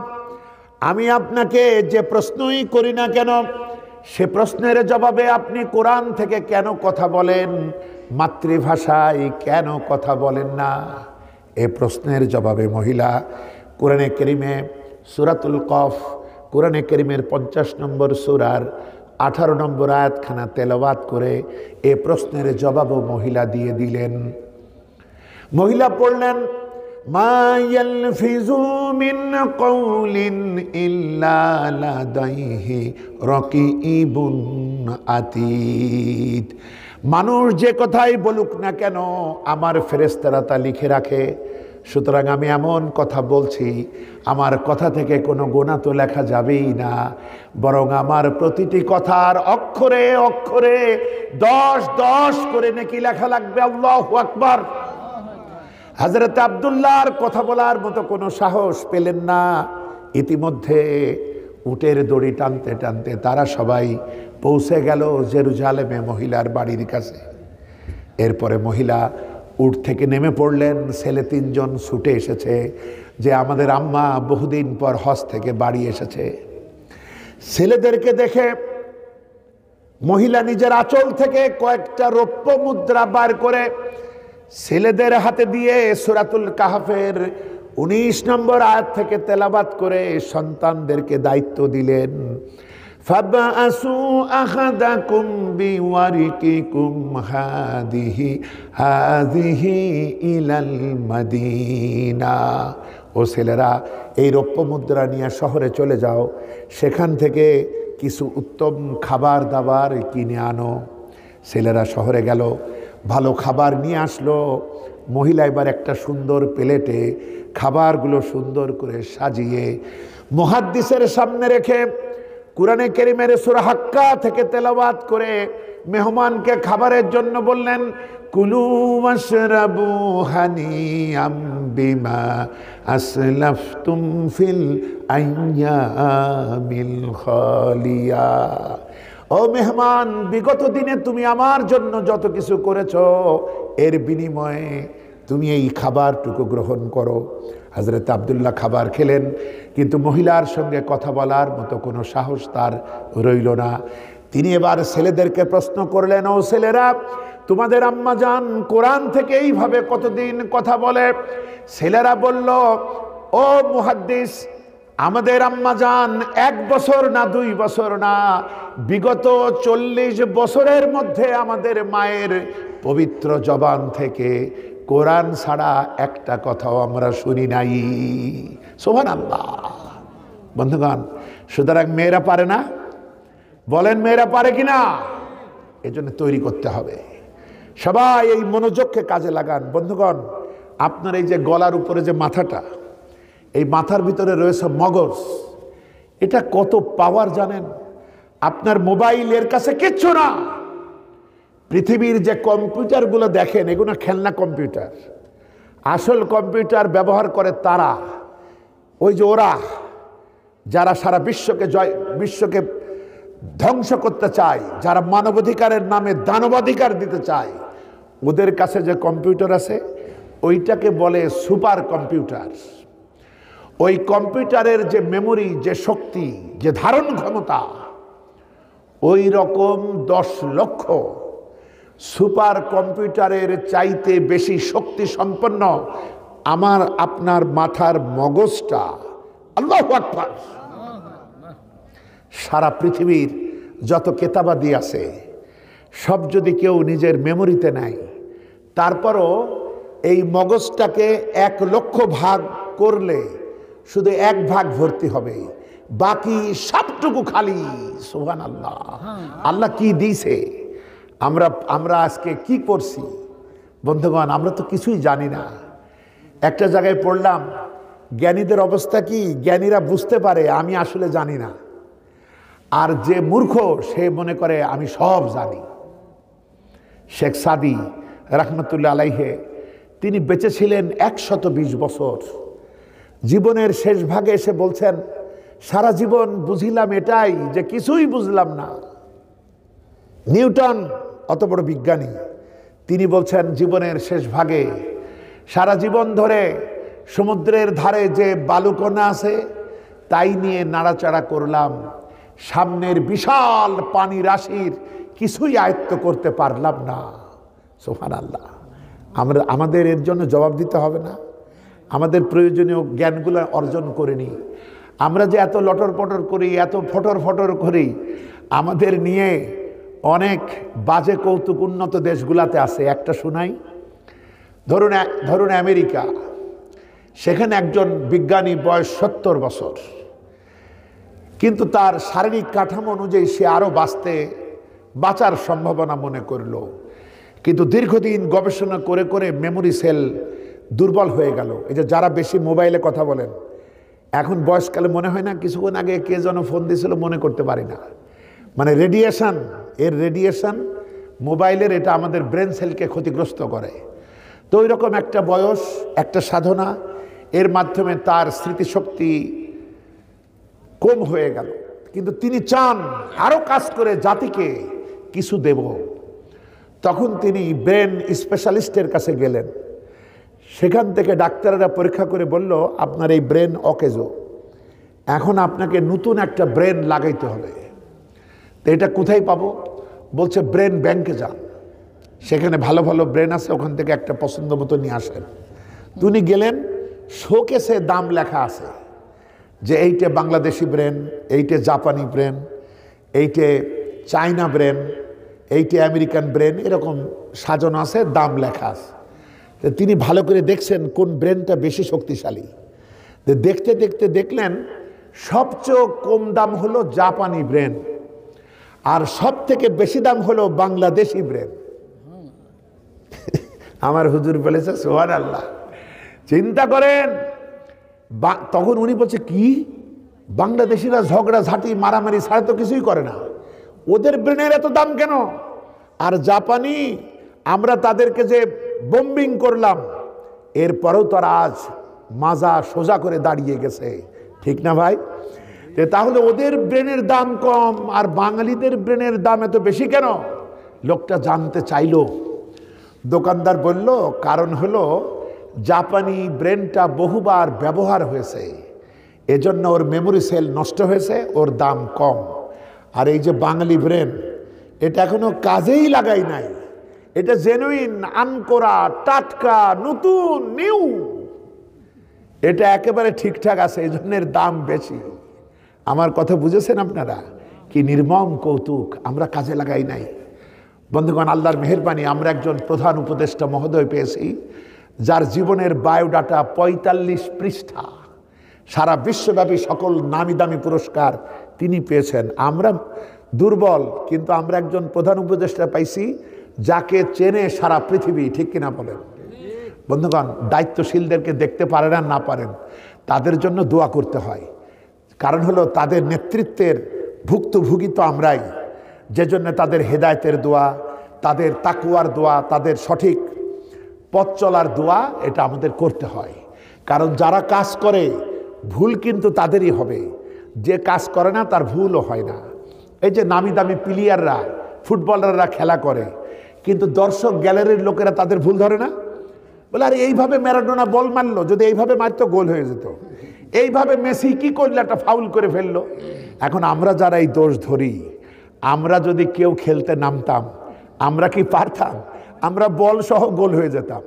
আমি আপনাকে যে প্রশ্নই করি না কেন সে প্রশ্নের জবাবে আপনি কোরআন থেকে কেন কথা বলেন, মাতৃভাষায় কেন কথা বলেন না? এ প্রশ্নের জবাবে মহিলা কোরআনে কারীমে সূরাতুল কফ, কোরআনে কারীমের 50 নম্বর সূরার 18 নম্বর আয়াতখানা তেলাওয়াত করে এ প্রশ্নের জবাবও মহিলা দিয়ে দিলেন। মহিলা পড়লেন, মা ইয়ালফিজু মিন কওলিন ইল্লা লাদাইহি রাকিবুন আতীদ। মানুষ যে কথাই বলুক না কেন আমার ফেরেশতারা তা লিখে রাখে। সুতরাং আমি এমন কথা বলছি, আমার কথা থেকে কোনো গুনাহ তো লেখা যাবেই না, বরং আমার প্রতিটি কথার অক্ষরে অক্ষরে 10 করে নেকি লেখা লাগবে। আল্লাহু আকবার। হযরত আব্দুল্লাহর কথা বলার মতো কোনো সাহস পেলেন না। ইতিমধ্যে উটের দড়ি টানতে টানতে তারা সবাই পৌঁছে গেল জেরুজালেমে মহিলার বাড়ির কাছে। এরপরে মহিলা উট থেকে নেমে পড়লেন। ছেলে 3 জন ছুটে এসেছে যে আমাদের আম্মা বহুদিন পর হজ থেকে বাড়ি এসেছে। ছেলেদেরকে দেখে মহিলা নিজের আঁচল থেকে কয়েকটা রৌপ্য মুদ্রা বার করে ছেলেদের হাতে দিয়ে সূরাতুল কাহফের 19 নম্বর আয়াত থেকে তেলাওয়াত করে সন্তানদেরকে দায়িত্ব দিলেন। ফাবআসু আহাদাকুম বিওয়ারিকিকুম হাযিহি ইলাল মাদিনা। ও ছেলেরা, এই রৌপ্য মুদ্রা নিয়ে শহরে চলে যাও, সেখান থেকে কিছু উত্তম খাবার দাবার কিনে আনো। ছেলেরা শহরে গেল, ভালো খাবার নিয়ে আসলো। মহিলা এবার একটা সুন্দর প্লেটে খাবারগুলো সুন্দর করে সাজিয়ে মুহাদ্দিসের সামনে রেখে কোরআনে কারীমের সূরা হাক্কা থেকে তেলাওয়াত করে মেহমানকে খাবারের জন্য বললেন, কুলু ওয়াশরাবু হানিয়াম বিমা আসলাফতুম ফিল আইয়ামিল খালিয়া। ও মেহমান, বিগত দিনে তুমি আমার জন্য যত কিছু করেছো এর বিনিময়ে তুমি এই খাবারটুকু গ্রহণ করো। হযরত আব্দুল্লাহ খাবার খেলেন, কিন্তু মহিলার সঙ্গে কথা বলার মতো কোনো সাহস তার রইল না। তিনি এবার ছেলেদেরকে প্রশ্ন করলেন, ও ছেলেরা, তোমাদের আম্মাজান কোরআন থেকে এইভাবে কতদিন কথা বলে? ছেলেরা বলল, ও মুহাদ্দিস, আমাদের আম্মাজান 1 বছর না 2 বছর না, বিগত 40 বছরের মধ্যে আমাদের মায়ের পবিত্র জবান থেকে কোরআন ছাড়া একটা কথাও আমরা শুনি নাই। সুবহানাল্লাহ। বন্ধুগণ, সুতরাং মেয়েরা পারে না? বলেন মেয়েরা পারে কিনা? এজন্য তৈরি করতে হবে। সবাই এই মনোযোগকে কাজে লাগান। বন্ধুগণ, আপনার এই যে গলার উপরে যে মাথাটা, এই মাথার ভিতরে রয়েছে মগজ। এটা কত পাওয়ার জানেন? আপনার মোবাইলের কাছে কিচ্ছু না। পৃথিবীর যে কম্পিউটারগুলো দেখেন, এগুলো খেলনা কম্পিউটার। আসল কম্পিউটার ব্যবহার করে তারা, ওই যে ওরা যারা সারা বিশ্বকে ধ্বংস করতে চায়, যারা মানবাধিকারের নামে দানবাধিকার দিতে চায়, ওদের কাছে যে কম্পিউটার আছে ওইটাকে বলে সুপার কম্পিউটার। ওই কম্পিউটারের যে মেমোরি, যে শক্তি, যে ধারণ ক্ষমতা, ওই রকম 10 লক্ষ সুপার কম্পিউটারের চাইতে বেশি শক্তি সম্পন্ন আমার আপনার মাথার মগজটা। আল্লাহু আকবার। সারা পৃথিবীর যত কেতাবাদি আছে সব যদি কেউ নিজের মেমোরিতে নেয়, তারপরও এই মগজটাকে 1 লক্ষ ভাগ করলে শুধু 1 ভাগ ভর্তি হবে, বাকি সবটুকু খালি। সুবহানাল্লাহ। আল্লাহ কি দিয়েছে, আমরা আজকে কি করছি? বন্ধুগণ, আমরা তো কিছুই জানি না। একটা জায়গায় পড়লাম, জ্ঞানীদের অবস্থা কি, জ্ঞানীরা বুঝতে পারে আমি আসলে জানি না, আর যে মূর্খ সে মনে করে আমি সব জানি। শেখ সাদি রহমতুল্লাহ আলাইহে, তিনি বেঁচে ছিলেন 120 বছর। জীবনের শেষ ভাগে এসে বলছেন, সারা জীবন বুঝিলাম এটাই যে কিছুই বুঝলাম না। নিউটন অত বড় বিজ্ঞানী, তিনি বলছেন জীবনের শেষ ভাগে সারা জীবন ধরে সমুদ্রের ধারে যে বালুকণা আছে তাই নিয়ে নাড়াচাড়া করলাম, সামনের বিশাল পানি রাশির কিছুই আয়ত্ত করতে পারলাম না। সুবহানাল্লাহ। আমাদের এর জন্য জবাব দিতে হবে না? আমাদের প্রয়োজনীয় জ্ঞানগুলো অর্জন করে নিই। আমরা যে এত লটর পটর করি, এত ফটর ফটর করি, আমাদের নিয়ে অনেক বাজে কৌতুক উন্নত দেশগুলাতে আছে। একটা শোনাই। ধরুন আমেরিকা, সেখানে একজন বিজ্ঞানী, বয়স 70 বছর, কিন্তু তার শারীরিক কাঠামো অনুযায়ী সে আরও বাঁচার সম্ভাবনা মনে করল, কিন্তু দীর্ঘদিন গবেষণা করে করে মেমোরি সেল দুর্বল হয়ে গেল। এই যে যারা বেশি মোবাইলে কথা বলেন, এখন বয়সকালে মনে হয় না, কিছুক্ষণ আগে কে যেন ফোন দিয়েছিল মনে করতে পারি না। মানে রেডিয়েশন মোবাইলের, এটা আমাদের ব্রেন সেলকে ক্ষতিগ্রস্ত করে। তো ওই রকম একটা বয়স, একটা সাধনা, এর মাধ্যমে তার স্মৃতিশক্তি কম হয়ে গেল, কিন্তু তিনি চান আরও কাজ করে জাতিকে কিছু দেব। তখন তিনি ব্রেন স্পেশালিস্টের কাছে গেলেন। সেখান থেকে ডাক্তাররা পরীক্ষা করে বলল, আপনার এই ব্রেন অকেজো, এখন আপনাকে নতুন একটা ব্রেন লাগাইতে হবে। তো এটা কোথায় পাবো? বলছে ব্রেন ব্যাংকে যান, সেখানে ভালো ভালো ব্রেন আছে, ওখান থেকে একটা পছন্দ মতো নিয়ে আসেন। তিনি গেলেন, শোকেসে দাম লেখা আছে যে এইটা বাংলাদেশি ব্রেন, এইটা জাপানি ব্রেন, এইটা চায়না ব্রেন, এইটা আমেরিকান ব্রেন, এরকম সাজানো আছে, দাম লেখা আছে। তিনি ভালো করে দেখছেন কোন ব্রেনটা বেশি শক্তিশালী। দেখতে দেখতে দেখলেন সবচেয়ে কম দাম হলো জাপানি ব্রেন, আর সব থেকে বেশি দাম হলো বাংলাদেশি ব্রেন। আমার হুজুর বলেছে সুবহানাল্লাহ। চিন্তা করেন, তখন উনি বলছে কি, বাংলাদেশিরা ঝগড়া ঝাঁটি মারামারি ছাড়া তো কিছুই করে না, ওদের ব্রেনের এত দাম কেন? আর জাপানি, আমরা তাদেরকে যে বোম্বিং করলাম, এরপরেও তারা আজ মাজা সোজা করে দাঁড়িয়ে গেছে, ঠিক না ভাই? তাহলে ওদের ব্রেনের দাম কম আর বাঙালিদের ব্রেনের দাম এত বেশি কেন? লোকটা জানতে চাইল। দোকানদার বলল, কারণ হলো জাপানি ব্রেনটা বহুবার ব্যবহার হয়েছে, এজন্য ওর মেমোরি সেল নষ্ট হয়েছে, ওর দাম কম। আর এই যে বাঙালি ব্রেন, এটা এখনো কাজেই লাগাই নাই, এটা জেনুইন, আনকোরা, টাটকা, নতুন, নিউ, এটা একেবারে ঠিকঠাক আছে, এই জন্য এর দাম বেশি। আমার কথা বুঝেছেন আপনারা? কি নির্মম কৌতুক, আমরা কাজে লাগাই নাই। বন্ধুগণ, আল্লাহর মেহেরবানি, আমরা একজন প্রধান উপদেষ্টা মহোদয় পেয়েছি, যার জীবনের বায়োডাটা 45 পৃষ্ঠা, সারা বিশ্বব্যাপী সকল নামি দামি পুরস্কার তিনি পেয়েছেন। আমরা দুর্বল, কিন্তু আমরা একজন প্রধান উপদেষ্টা পাইছি যাকে চেনে সারা পৃথিবী, ঠিক কিনা বলেন? বন্ধুগণ, দায়িত্বশীলদেরকে দেখতে পারেন আর না পারেন, তাদের জন্য দোয়া করতে হয়। কারণ হলো তাদের নেতৃত্বের ভুক্তভোগী তো আমরাই, যে জন্য তাদের হেদায়েতের দোয়া, তাদের তাকওয়ার দোয়া, তাদের সঠিক পথ চলার দোয়া, এটা আমাদের করতে হয়। কারণ যারা কাজ করে ভুল কিন্তু তাদেরই হবে, যে কাজ করে না তার ভুলও হয় না। এই যে নামি দামি প্লেয়াররা, ফুটবলাররা খেলা করে, কিন্তু দর্শক গ্যালারির লোকেরা তাদের ভুল ধরে না। বলে, আরে এইভাবে ম্যারাডোনা বল মারলো, যদি এইভাবে মারতো গোল হয়ে যেত। এইভাবে মেসি কি করলো, একটা ফাউল করে ফেললো। এখন আমরা যারা এই দোষ ধরি, আমরা যদি কেউ খেলতে নামতাম, আমরা কি পারতাম? আমরা বল সহ গোল হয়ে যেতাম।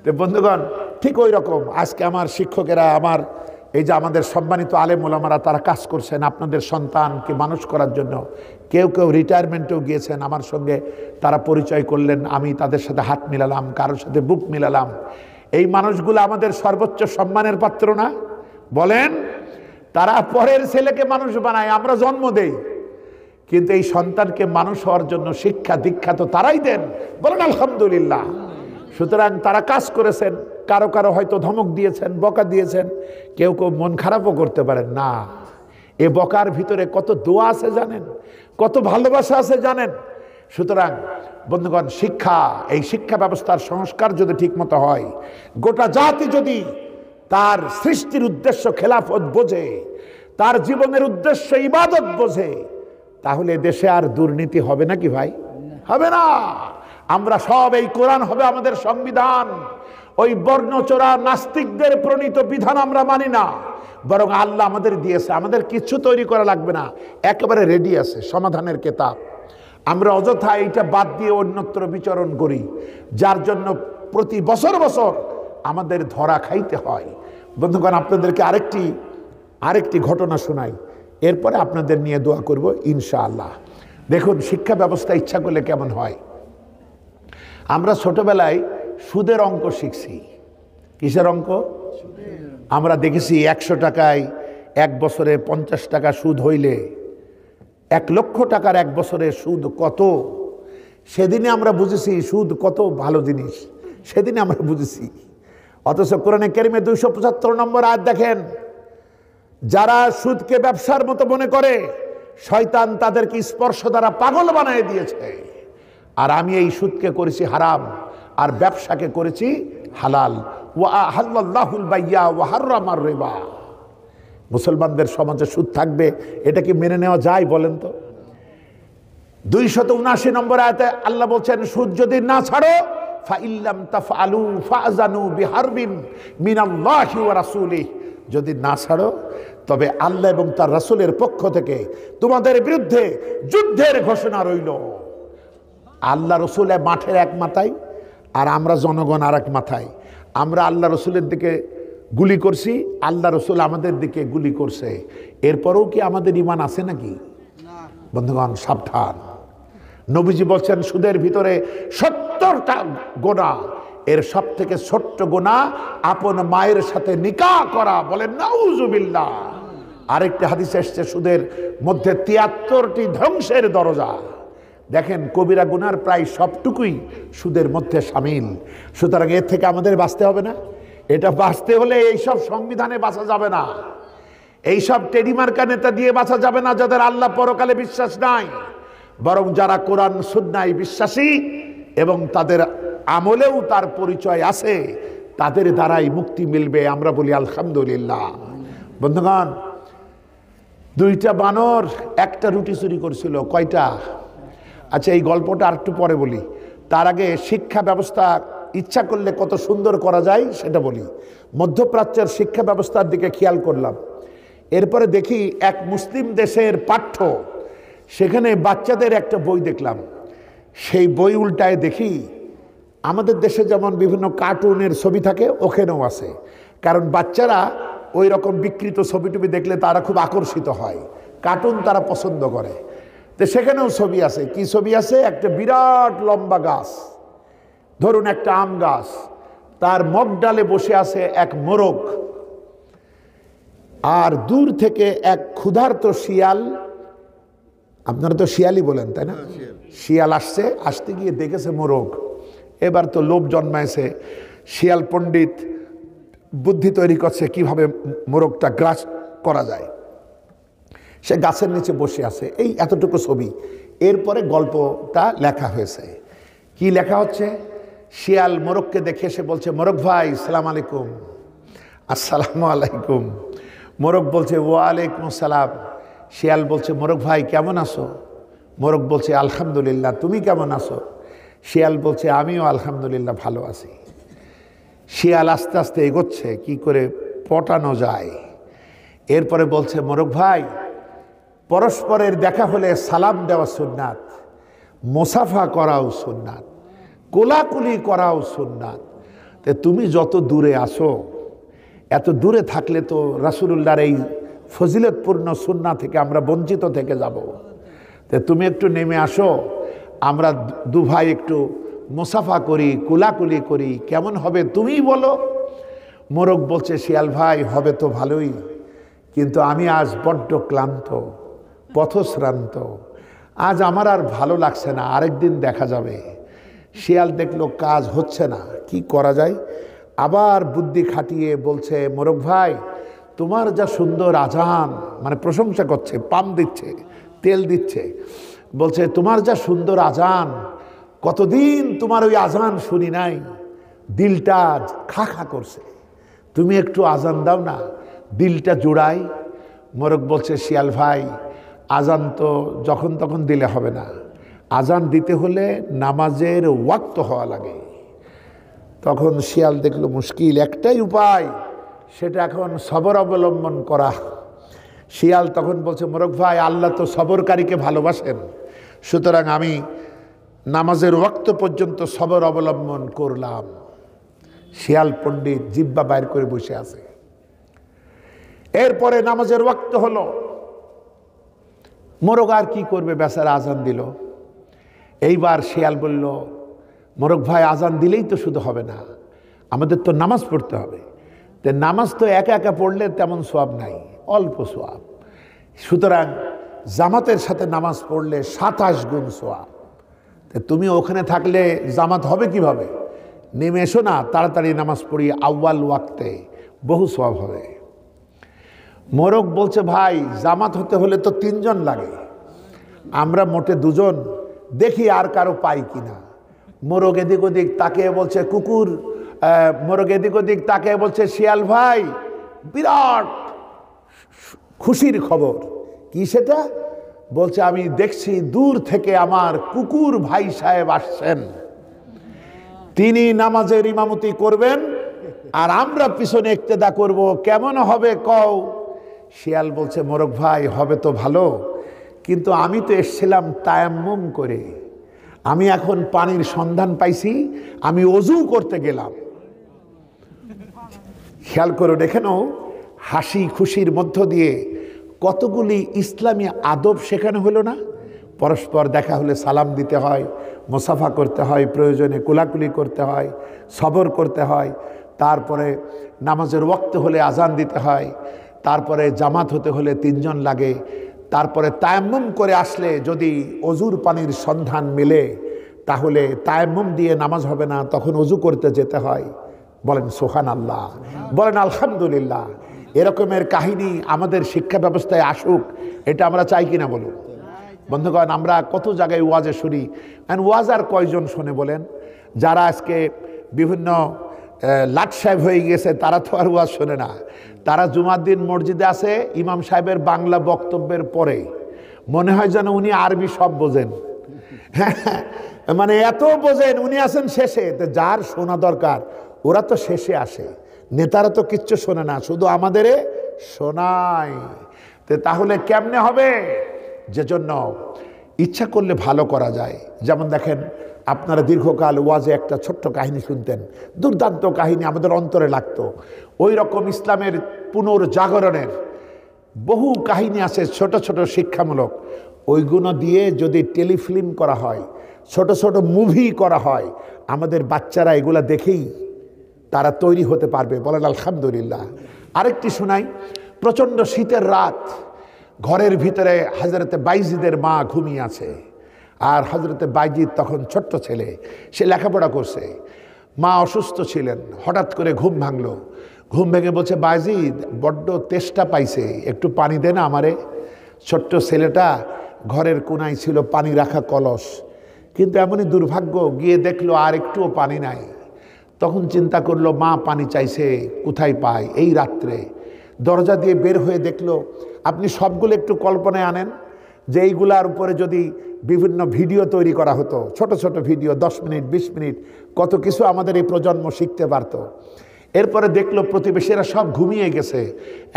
তো বন্ধুগণ, ঠিক ওই রকম আজকে আমার শিক্ষকেরা, আমার এই যে আমাদের সম্মানিত আলেম ওলামারা, তারা কাজ করছেন আপনাদের সন্তানকে মানুষ করার জন্য। কেউ কেউ রিটায়ারমেন্টেও গিয়েছেন, আমার সঙ্গে তারা পরিচয় করলেন, আমি তাদের সাথে হাত মিলালাম, কারোর সাথে বুক মিলালাম। এই মানুষগুলো আমাদের সর্বোচ্চ সম্মানের পাত্র না? বলেন, তারা পরের ছেলেকে মানুষ বানায়, আমরা জন্ম দেই, কিন্তু এই সন্তানকে মানুষ হওয়ার জন্য শিক্ষা দীক্ষা তো তারাই দেন। বলেন আলহামদুলিল্লাহ। সুতরাং তারা কাজ করেছেন, কারো কারো হয়তো ধমক দিয়েছেন, বকা দিয়েছেন, কেউ কেউ মন খারাপও করতে পারেন না। এ বকার ভিতরে কত দোয়া আছে জানেন, কত ভালোবাসা আছে জানেন। সুতরাং বন্ধুগণ, শিক্ষা, এই শিক্ষা ব্যবস্থার সংস্কার যদি ঠিকমতো হয়, গোটা জাতি যদি তার সৃষ্টির উদ্দেশ্য খেলাফত বোঝে, তার জীবনের উদ্দেশ্য ইবাদত বোঝে, তাহলে দেশে আর দুর্নীতি হবে নাকি ভাই? হবে না। আমরা সব, এই কোরআন হবে আমাদের সংবিধান। ওই বর্ণচোরা নাস্তিকদের প্রণীত বিধান আমরা মানি না, বরং আল্লাহ আমাদের দিয়েছে, আমাদের কিছু তৈরি করা লাগবে না, একেবারে রেডি আছে সমাধানের কেতাব। আমরা অযথা এইটা বাদ দিয়ে অন্যত্র বিচরণ করি, যার জন্য প্রতি বছর বছর আমাদের ধরা খাইতে হয়। বন্ধুগণ, আপনাদেরকে আরেকটি ঘটনা শোনাই, এরপরে আপনাদের নিয়ে দোয়া করব ইনশাআল্লাহ। দেখুন, শিক্ষা ব্যবস্থা ইচ্ছা করলে কেমন হয়। আমরা ছোটবেলায় সুদের অঙ্ক শিখছি। কিসের অঙ্ক? আমরা দেখেছি 100 টাকায় এক বছরে 50 টাকা সুদ হইলে 1 লক্ষ টাকার এক বছরের সুদ কত। সেদিনে আমরা বুঝেছি সুদ কত ভালো জিনিস, সেদিনে আমরা বুঝেছি। অথচ কোরআনে কারিমে 275 নম্বর আয়াত দেখেন, যারা সুদকে ব্যবসার মতো মনে করে, শয়তান তাদেরকে স্পর্শ দ্বারা পাগল বানিয়ে দিয়েছে। আর আমি এই সুদকে করেছি হারাম, আর ব্যবসাকে করেছি হালাল। ওয়া আহাল্লাল্লাহুল বাইয়া ওয়া হাররামার রিবা। মুসলমানদের সমাজে সুদ থাকবে, এটা কি মেনে নেওয়া যায় বলেন তো? 279 নম্বর আয়াতে আল্লাহ বলছেন, সুদ যদি না ছাড়ো, ফাইল্লাম তাফআলু ফাআযানু বিহারবিন মিনাল্লাহি ওয়া রাসূলিহি, যদি না ছাড়ো তবে আল্লাহ এবং তার রাসূলের পক্ষ থেকে তোমাদের বিরুদ্ধে যুদ্ধের ঘোষণা রইল। আল্লাহ রসুল মাঠের এক মাথায়, আর আমরা জনগণ আর এক মাথায়। আমরা আল্লাহ রসুলের দিকে গুলি করছি, আল্লাহ রসুল আমাদের দিকে গুলি করছে। এরপরেও কি আমাদের ঈমান আছে নাকি? বন্ধুগণ, সাবধান। নবীজি বলছেন, সুদের ভিতরে 70টা গোনাহ, এর সব থেকে ছোট্ট গোনাহ আপন মায়ের সাথে নিকাহ করা। বলেন নাউজুবিল্লাহ। আরেকটা হাদিস এসছে, সুদের মধ্যে 73টি ধ্বংসের দরজা। দেখেন, কবিরা গুনার প্রায় সবটুকুই সুদের মধ্যে শামিল। সুতরাং এর থেকে আমাদের বাঁচতে হবে না? এটা বাঁচতে হলে এইসব সংবিধানে বাঁচা যাবে না, এইসব টেডিমার্কা নেতা দিয়ে বাঁচা যাবে না, যাদের আল্লাহ পরকালে বিশ্বাস নাই। বরং যারা কোরআন সুন্নায় বিশ্বাসী এবং তাদের আমলেও তার পরিচয় আছে, তাদের দ্বারাই মুক্তি মিলবে। আমরা বলি আলহামদুলিল্লাহ। বন্ধুগণ, দুইটা বানর একটা রুটি চুরি করছিল। কয়টা? আচ্ছা, এই গল্পটা আরেকটু পরে বলি। তার আগে শিক্ষা ব্যবস্থা ইচ্ছা করলে কত সুন্দর করা যায় সেটা বলি। মধ্যপ্রাচ্যের শিক্ষা ব্যবস্থার দিকে খেয়াল করলাম। এরপরে দেখি এক মুসলিম দেশের পাঠ্য, সেখানে বাচ্চাদের একটা বই দেখলাম। সেই বই উল্টায় দেখি আমাদের দেশে যেমন বিভিন্ন কার্টুনের ছবি থাকে, ওখানেও আছে। কারণ বাচ্চারা ওই রকম বিকৃত ছবি টবি দেখলে তারা খুব আকর্ষিত হয়, কার্টুন তারা পছন্দ করে। তো সেখানেও ছবি আছে। কি ছবি আছে? একটা বিরাট লম্বা গাছ, ধরুন একটা আম গাছ, তার মগ ডালে বসে আছে এক মোরগ, আর দূর থেকে এক ক্ষুধার্ত শিয়াল, আপনারা তো শিয়ালই বলেন তাই না, শিয়াল আসতে গিয়ে দেখেছে মোরগ। এবার তো লোভ জন্মাইছে, শিয়াল পণ্ডিত বুদ্ধি তৈরি করছে কিভাবে মোরগটা গ্রাস করা যায়। সে গাছের নিচে বসে আছে। এই এতটুকু ছবি। এরপরে গল্পটা লেখা হয়েছে। কি লেখা হচ্ছে? শিয়াল মোরগকে দেখে সে বলছে, মোরগ ভাই সালাম আলাইকুম। আসসালামু আলাইকুম। মোরগ বলছে ওয়ালাইকুম সালাম। শিয়াল বলছে, মোরগ ভাই কেমন আছো? মোরগ বলছে আলহামদুলিল্লাহ, তুমি কেমন আছো? শিয়াল বলছে আমিও আলহামদুলিল্লাহ ভালো আছি। শিয়াল আস্তে আস্তে এগোচ্ছে কি করে পটানো যায়। এরপরে বলছে, মোরগ ভাই পরস্পরের দেখা হলে সালাম দেওয়া সুন্নাত, মোসাফা করাও সুন্নাত, কোলাকুলি করাও সুন্নাত। তো তুমি যত দূরে আসো, এত দূরে থাকলে তো রাসূলুল্লাহর এই ফজিলতপূর্ণ সুন্নাত থেকে আমরা বঞ্চিত থেকে যাব। তো তুমি একটু নেমে আসো, আমরা দু ভাই একটু মোসাফা করি, কোলাকুলি করি, কেমন হবে তুমিই বলো। মোরগ বলছে, শিয়াল ভাই হবে তো ভালোই, কিন্তু আমি আজ বড্ড ক্লান্ত, পথশ্রান্ত, আজ আমার আর ভালো লাগছে না, আরেকদিন দেখা যাবে। শিয়াল দেখলো কাজ হচ্ছে না, কি করা যায়। আবার বুদ্ধি খাটিয়ে বলছে, মোরগ ভাই তোমার যা সুন্দর আজান, মানে প্রশংসা করছে, পাম দিচ্ছে, তেল দিচ্ছে। বলছে তোমার যা সুন্দর আজান, কতদিন তোমার ওই আজান শুনি নাই, দিলটা খা খা করছে, তুমি একটু আজান দাও না, দিলটা জোড়াই। মোরগ বলছে, শিয়াল ভাই আজান তো যখন তখন দিলে হবে না, আজান দিতে হলে নামাজের ওয়াক্ত হওয়া লাগে। তখন শিয়াল দেখলো মুশকিল, একটাই উপায়, সেটা এখন সবর অবলম্বন করা। শিয়াল তখন বলছে, মোরগ ভাই আল্লাহ তো সবরকারীকে ভালোবাসেন, সুতরাং আমি নামাজের ওয়াক্ত পর্যন্ত সবর অবলম্বন করলাম। শিয়াল পণ্ডিত জিহ্বা বাইর করে বসে আছে। এরপরে নামাজের ওয়াক্ত হলো, মোরগ আর কি করবে, বেচারা আজান দিল। এইবার শিয়াল বলল, মোরগ ভাই আজান দিলেই তো শুধু হবে না, আমাদের তো নামাজ পড়তে হবে। তো নামাজ তো একা একা পড়লে তেমন সওয়াব নাই, অল্প সওয়াব, সুতরাং জামাতের সাথে নামাজ পড়লে 27 গুণ সওয়াব। তো তুমি ওখানে থাকলে জামাত হবে কিভাবে? নেমে এসো না, তাড়াতাড়ি নামাজ পড়ি আউয়াল ওয়াক্তে, বহু সওয়াব হবে। মোরগ বলছে, ভাই জামাত হতে হলে তো 3 জন লাগে, আমরা মোটে 2 জন, দেখি আর কারো পাই কিনা। মোরগ এদিক ওদিক তাকিয়ে বলছে, কুকুর, মোরগ এদিক ওদিক তাকিয়ে বলছে, শিয়াল ভাই বিরাট খুশির খবর। কি সেটা? বলছে, আমি দেখছি দূর থেকে আমার কুকুর ভাই সাহেব আসছেন, তিনি নামাজের ইমামতি করবেন আর আমরা পিছনে ইক্তেদা করব, কেমন হবে কও? শিয়াল বলছে, মোরগ ভাই হবে তো ভালো, কিন্তু আমি তো এসেছিলাম তায়াম্মুম করে, আমি এখন পানির সন্ধান পাইছি, আমি ওযু করতে গেলাম। খেয়াল করে দেখে নাও, হাসি খুশির মধ্য দিয়ে কতগুলি ইসলামী আদব শেখানো হলো না? পরস্পর দেখা হলে সালাম দিতে হয়, মোসাফা করতে হয়, প্রয়োজনে কোলাকুলি করতে হয়, সবর করতে হয়, তারপরে নামাজের ওয়াক্ত হলে আজান দিতে হয়, তারপরে জামাত হতে হলে 3 জন লাগে, তারপরে তায়াম্মুম করে আসলে যদি অজুর পানির সন্ধান মেলে তাহলে তায়াম্মুম দিয়ে নামাজ হবে না, তখন অজু করতে যেতে হয়। বলেন সুবহানাল্লাহ, বলেন আলহামদুলিল্লাহ। এরকমের কাহিনী আমাদের শিক্ষা ব্যবস্থায় আসুক, এটা আমরা চাই কিনা বলুন? বন্ধুগণ, আমরা কত জায়গায় ওয়াজে শুনি, ওয়াজ আর কয়জন শোনে বলেন? যারা আজকে বিভিন্ন লাট সাহেব হয়ে গেছে, তারা তো আর ওয়াজ শোনে না। তারা জুমার দিন মসজিদে আসে, ইমাম সাহেবের বাংলা বক্তব্যের পরে মনে হয় যেন উনি আরবি সব বোঝেন। মানে এত বোঝেন, উনি আছেন শেষে। তো যার শোনা দরকার ওরা তো শেষে আসে, নেতারা তো কিচ্ছু শোনে না, শুধু আমাদের শোনায়। তো তাহলে কেমনে হবে? যে জন্য ইচ্ছা করলে ভালো করা যায়। যেমন দেখেন, আপনারা দীর্ঘকাল ওয়াজে একটা ছোট্ট কাহিনী শুনতেন, দুর্দান্ত কাহিনী, আমাদের অন্তরে লাগতো। ওই রকম ইসলামের পুনর্জাগরণের বহু কাহিনী আছে, ছোট ছোট শিক্ষামূলক। ওইগুলো দিয়ে যদি টেলিফিল্ম করা হয়, ছোট ছোট মুভি করা হয়, আমাদের বাচ্চারা এগুলা দেখেই তারা তৈরি হতে পারবে। বলেন আলহামদুলিল্লাহ। আরেকটি শোনাই। প্রচণ্ড শীতের রাত, ঘরের ভিতরে হযরতে বাইজিদের মা ঘুমিয়ে আছে। আর হযরতে বাইজিদ তখন ছোট্ট ছেলে, সে লেখাপড়া করছে। মা অসুস্থ ছিলেন, হঠাৎ করে ঘুম ভাঙলো। ঘুম ভেঙে বলছে, বাইজিদ বড্ড তেষ্টা পাইছে, একটু পানি দে না আমারে। ছোট্ট ছেলেটা ঘরের কোনায় ছিল পানি রাখা কলস, কিন্তু এমনই দুর্ভাগ্য, গিয়ে দেখলো আর একটুও পানি নাই। তখন চিন্তা করলো, মা পানি চাইছে, কোথায় পায় এই রাত্রে। দরজা দিয়ে বের হয়ে দেখলো, আপনি সবগুলো একটু কল্পনায় আনেন যে এইগুলার উপরে যদি বিভিন্ন ভিডিও তৈরি করা হতো, ছোট ছোট ভিডিও, 10 মিনিট 20 মিনিট, কত কিছু আমাদের এই প্রজন্ম শিখতে পারত। এরপরে দেখলো প্রতিবেশীরা সব ঘুমিয়ে গেছে,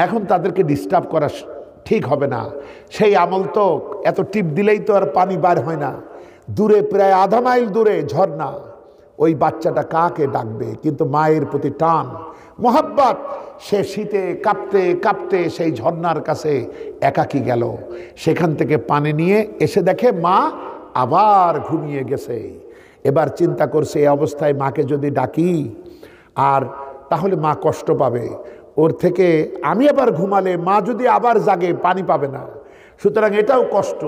এখন তাদেরকে ডিস্টার্ব করা ঠিক হবে না। সেই আমল তো এত টিপ দিলেই তো আর পানি বার হয় না। দূরে, প্রায় আধা মাইল দূরে ঝর্ণা। ওই বাচ্চাটা কাকে ডাকবে? কিন্তু মায়ের প্রতি টান, মোহাব্বত, সে শীতে কাঁপতে কাঁপতে সেই ঝর্ণার কাছে একাকী গেল। সেখান থেকে পানি নিয়ে এসে দেখে মা আবার ঘুমিয়ে গেছে। এবার চিন্তা করছে, এই অবস্থায় মাকে যদি ডাকি আর তাহলে মা কষ্ট পাবে, ওর থেকে আমি আবার ঘুমালে মা যদি আবার জাগে পানি পাবে না, সুতরাং এটাও কষ্ট,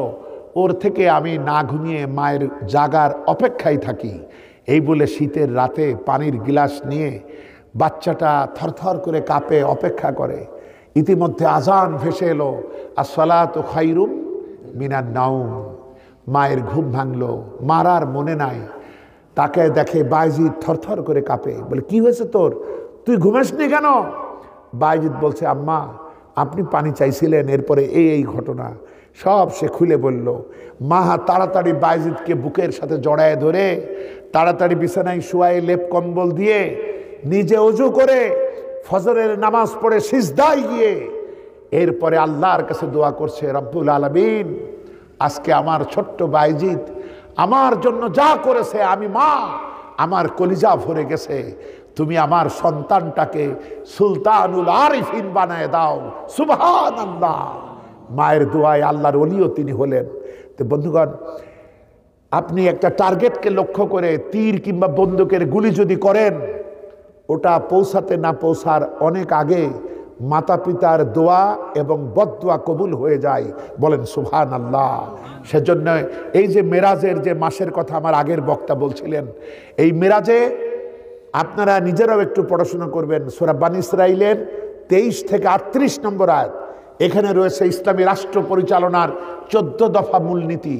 ওর থেকে আমি না ঘুমিয়ে মায়ের জাগার অপেক্ষায় থাকি। এই বলে শীতের রাতে পানির গিলাস নিয়ে বাচ্চাটা থরথর করে কাঁপে, অপেক্ষা করে। ইতিমধ্যে আজান ভেসে এলো, আসসালাতু খায়রুম মিনান নাওম। মায়ের ঘুম ভাঙলো, মার আর মনে নাই। তাকে দেখে বাইজিদ থরথর করে কাঁপে, বলে, কি হয়েছে তোর, তুই ঘুমাসনি কেন? বাইজিদ বলছে, আম্মা আপনি পানি চাইছিলেন, এরপরে এই ঘটনা সব সে খুলে বলল। মা তাড়াতাড়ি বাইজিদকে বুকের সাথে জড়ায় ধরে তাড়াতাড়ি বিছানায় শুয়ায় লেপ কম্বল দিয়ে নিজে ওযু করে ফজরের নামাজ পড়ে সিজদায় গিয়ে এরপরে আল্লাহর কাছে দোয়া করছে, রব্বুল আলামিন, আজকে আমার ছোট্ট বাইজিদ আমার জন্য যা করেছে, আমি মা আমার কলিজা ভরে গেছে, তুমি আমার সন্তানটাকে সুলতানুল আরিফিন বানায় দাও, সুবহানাল্লাহ। মায়ের দোয়ায় আল্লাহর ওলিও তিনি হলেন। তো বন্ধুগণ, আপনি একটা টার্গেটকে লক্ষ্য করে তীর কিংবা বন্দুকের গুলি যদি করেন, ওটা পৌঁছাতে না পৌঁছার অনেক আগে মাতা পিতার দোয়া এবং বদদোয়া কবুল হয়ে যায়। বলেন সুবহানাল্লাহ। সেজন্য এই যে মেরাজের যে মাসের কথা আমার আগের বক্তা বলছিলেন, এই মেরাজে আপনারা নিজেরাও একটু পড়াশোনা করবেন। সূরা বনী ইসরাঈলের 23 থেকে 38 নম্বর আয়াত, এখানে রয়েছে ইসলামী রাষ্ট্র পরিচালনার 14 দফা মূলনীতি।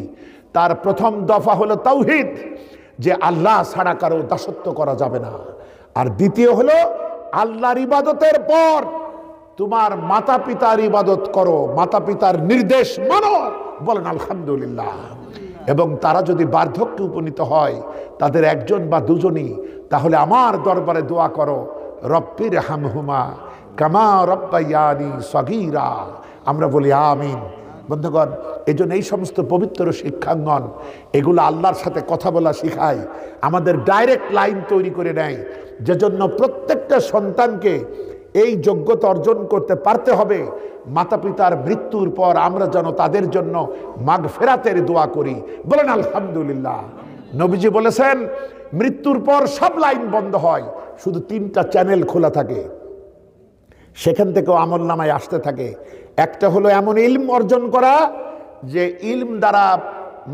তার প্রথম দফা হলো তাওহীদ, যে আল্লাহ ছাড়া কারো দাসত্ব করা যাবে না। আর দ্বিতীয় হলো আল্লাহর ইবাদতের পর তোমার মাতা পিতার ইবাদত করো, মাতা পিতার নির্দেশ মানো। বলেন আলহামদুলিল্লাহ। এবং তারা যদি বার্ধক্যে উপনীত হয়, তাদের একজন বা দুজনই, তাহলে আমার দরবারে দোয়া করো, রব্বির হামহুমা কামা রব্বায়ানি সগীরা। আমরা বলি আমিন। বন্ধুগণ, এই জন্য এই সমস্ত পবিত্র শিক্ষাঙ্গন এগুলো আল্লাহর সাথে কথা বলা শিখায়, আমাদের ডাইরেক্ট লাইন তৈরি করে নেয়। যেজন্য প্রত্যেকটা সন্তানকে এই যোগ্যতা অর্জন করতে পারতে হবে, মাতা পিতার মৃত্যুর পর আমরা যেন তাদের জন্য মাগফিরাতের দোয়া করি। বলেন আলহামদুলিল্লাহ। নবীজি বলেছেন, মৃত্যুর পর সব লাইন বন্ধ হয়, শুধু 3টা চ্যানেল খোলা থাকে, সেখান থেকেও আমল নামায় আসতে থাকে। একটা হলো এমন ইলম অর্জন করা যে ইলম দ্বারা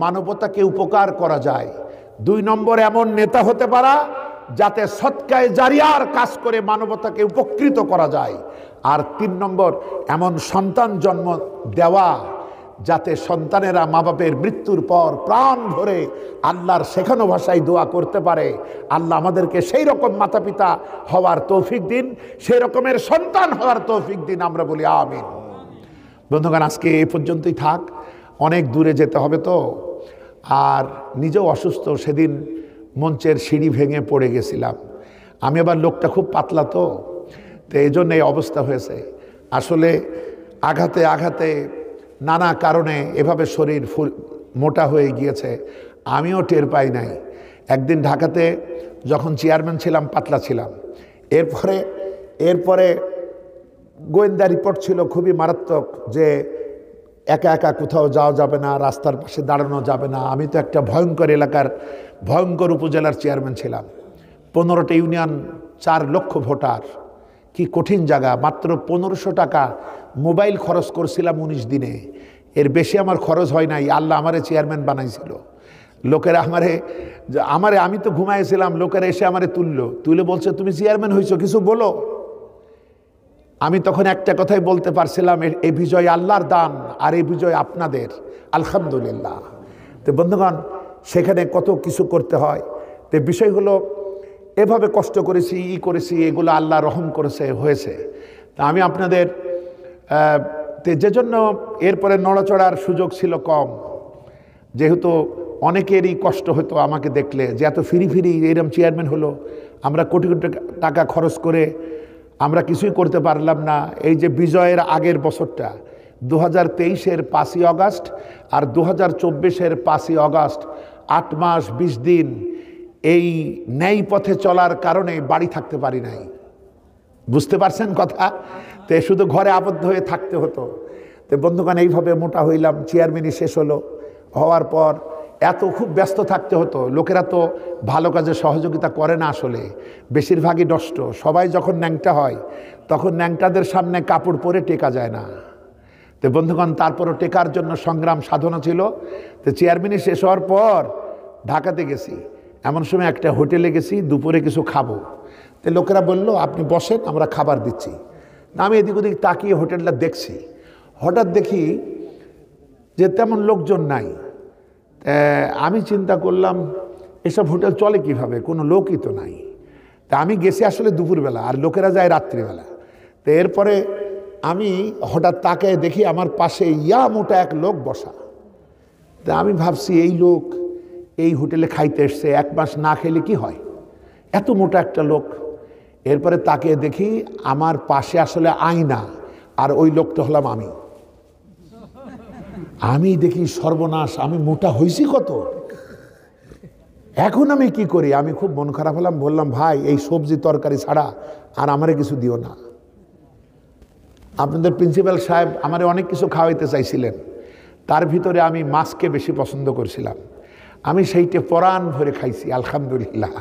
মানবতাকে উপকার করা যায়। 2 নম্বর এমন নেতা হতে পারা যাতে সদকায়ে জারিয়ার কাজ করে মানবতাকে উপকৃত করা যায়। আর 3 নম্বর এমন সন্তান জন্ম দেওয়া যাতে সন্তানেরা মা বাপের মৃত্যুর পর প্রাণ ভরে আল্লাহর শেখানো ভাষায় দোয়া করতে পারে। আল্লাহ আমাদেরকে সেই রকম মাতা পিতা হওয়ার তৌফিক দিন, সেই রকমের সন্তান হওয়ার তৌফিক দিন, আমরা বলি আমিন। বন্ধুগণ, আজকে এই পর্যন্তই থাক, অনেক দূরে যেতে হবে তো, আর নিজেও অসুস্থ। সেদিন মঞ্চের সিঁড়ি ভেঙে পড়ে গেছিলাম। আমি আবার লোকটা খুব পাতলা তো এই জন্য এই অবস্থা হয়েছে। আসলে আঘাতে আঘাতে নানা কারণে এভাবে শরীর মোটা হয়ে গিয়েছে, আমিও টের পাই নাই। একদিন ঢাকাতে যখন চেয়ারম্যান ছিলাম পাতলা ছিলাম, এরপরে গোয়েন্দা রিপোর্ট ছিল খুবই মারাত্মক যে একা একা কোথাও যাওয়া যাবে না, রাস্তার পাশে দাঁড়ানো যাবে না। আমি তো একটা ভয়ঙ্কর এলাকার ভয়ঙ্কর উপজেলার চেয়ারম্যান ছিলাম, 15টা ইউনিয়ন, 4 লক্ষ ভোটার, কি কঠিন জায়গা। মাত্র 1500 টাকা মোবাইল খরচ করছিলাম 19 দিনে, এর বেশি আমার খরচ হয় নাই। আল্লাহ আমারে চেয়ারম্যান বানাইছিল। লোকেরা আমারে আমি তো ঘুমাইছিলাম, লোকেরা এসে আমারে তুলে বলছে তুমি চেয়ারম্যান হয়েছো, কিছু বলো। আমি তখন একটা কথাই বলতে পারছিলাম, এই বিজয় আল্লাহর দান আর এই বিজয় আপনাদের, আলহামদুলিল্লাহ। তো বন্ধুগণ, সেখানে কত কিছু করতে হয়। তো বিষয় হলো এভাবে কষ্ট করেছি এগুলো আল্লাহ রহম করেছে, হয়েছে। তা আমি আপনাদের যে জন্য এরপরে নড়াচড়ার সুযোগ ছিল কম, যেহেতু অনেকেরই কষ্ট হতো আমাকে দেখলে যে এত ফিরি এরম চেয়ারম্যান হলো, আমরা কোটি কোটি টাকা খরচ করে আমরা কিছুই করতে পারলাম না। এই যে বিজয়ের আগের বছরটা 2023-এর 5ই অগাস্ট আর 2024-এর 5ই অগাস্ট, 8 মাস 20 দিন এই ন্যায় পথে চলার কারণে বাড়ি থাকতে পারি নাই। বুঝতে পারছেন কথা? তো শুধু ঘরে আবদ্ধ হয়ে থাকতে হতো। তো বন্ধুগণ, এইভাবে মোটা হইলাম। চেয়ারম্যানই শেষ হলো, হওয়ার পর এত খুব ব্যস্ত থাকতে হতো। লোকেরা তো ভালো কাজে সহযোগিতা করে না, আসলে বেশিরভাগই নষ্ট। সবাই যখন ন্যাংটা হয় তখন ন্যাংটাদের সামনে কাপড় পরে টেকা যায় না। তো বন্ধুগণ, তারপরও টেকার জন্য সংগ্রাম সাধনা ছিল। তো চেয়ারম্যানই শেষ হওয়ার পর ঢাকাতে গেছি, এমন সময় একটা হোটেলে গেছি, দুপুরে কিছু খাবো। তো লোকেরা বললো আপনি বসেন, আমরা খাবার দিচ্ছি। না, আমি এদিক ওদিক তাকিয়ে হোটেলটা দেখছি, হঠাৎ দেখি যে তেমন লোকজন নাই। আমি চিন্তা করলাম এসব হোটেল চলে কিভাবে, কোনো লোকই তো নাই। তা আমি গেছি আসলে দুপুরবেলা, আর লোকেরা যায় রাত্রিবেলা। তো এরপরে আমি হঠাৎ তাকায় দেখি আমার পাশে ইয়া মোটা এক লোক বসা। তা আমি ভাবছি এই লোক এই হোটেলে খাইতে এসছে, 1 মাস না খেলে কি হয়, এত মোটা একটা লোক। এরপরে তাকে দেখি আমার পাশে আসলে আয়না, আর ওই লোকটা হলাম আমি। আমি দেখি সর্বনাশ, আমি মোটা হয়েছি কত, এখন আমি কি করি। আমি খুব মন খারাপ হলাম, বললাম ভাই এই সবজি তরকারি ছাড়া আর আমারে কিছু দিও না। আপনাদের প্রিন্সিপাল সাহেব আমারে অনেক কিছু খাওয়াইতে চাইছিলেন, তার ভিতরে আমি মাছকে বেশি পছন্দ করছিলাম। আমি সেইটা পরাণ ভরে খাইছি, আলহামদুলিল্লাহ।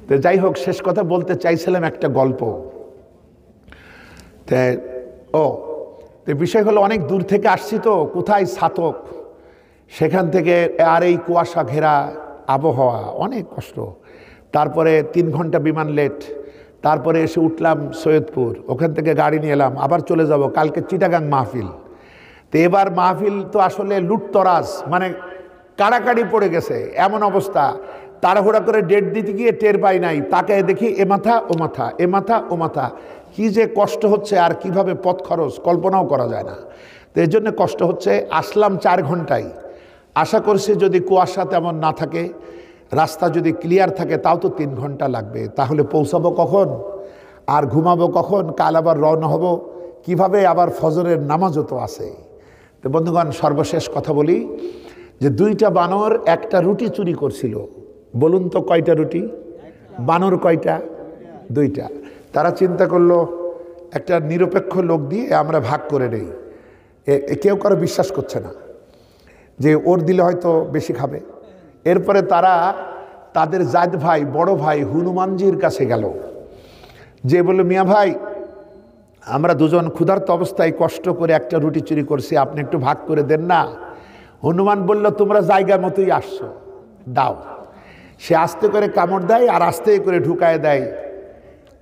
তো যাই হোক, শেষ কথা বলতে চাইছিলাম একটা গল্প। তো বিষয় হলো অনেক দূর থেকে আসছি তো, কোথায় ছাতক, সেখান থেকে আর এই কুয়াশা ঘেরা আবহাওয়া, অনেক কষ্ট। তারপরে 3 ঘন্টা বিমান লেট, তারপরে এসে উঠলাম সৈয়দপুর, ওখান থেকে গাড়ি নিয়ে এলাম, আবার চলে যাব কালকে চিটাগাং মাহফিল। তো এবার মাহফিল তো আসলে লুটতরাজ, মানে কাড়াকাড়ি পড়ে গেছে, এমন অবস্থা। তাড়াহুড়া করে ডেট দিতে গিয়ে টের পাই নাই, তাকে দেখি এ মাথা ও মাথা, এ মাথা ও মাথা, কি যে কষ্ট হচ্ছে আর কিভাবে পথ খরচ কল্পনাও করা যায় না। তো এই জন্য কষ্ট হচ্ছে। আসলাম 4 ঘন্টায়, আশা করছি যদি কুয়াশা তেমন না থাকে, রাস্তা যদি ক্লিয়ার থাকে, তাও তো 3 ঘন্টা লাগবে। তাহলে পৌঁছাবো কখন আর ঘুমাবো কখন, কাল আবার রওনা হব কিভাবে, আবার ফজরের নামাজও তো আছে। তো বন্ধুগণ, সর্বশেষ কথা বলি যে 2টা বানর একটা রুটি চুরি করছিল। বলুন তো কয়টা রুটি? বানর কয়টা? 2টা। তারা চিন্তা করলো একটা নিরপেক্ষ লোক দিয়ে আমরা ভাগ করে নেই। কেউ কারো বিশ্বাস করছে না যে ওর দিলে হয়তো বেশি খাবে। এরপরে তারা তাদের জাত ভাই, বড় ভাই হনুমানজির কাছে গেল, যে বলল মিয়া ভাই, আমরা দুজন ক্ষুধার্ত অবস্থায় কষ্ট করে একটা রুটি চুরি করছি, আপনি একটু ভাগ করে দেন না। হনুমান বলল তোমরা জায়গা মতোই আসছো, দাও। সে আস্তে করে কামড় দেয় আর আস্তে করে ঢুকায় দেয়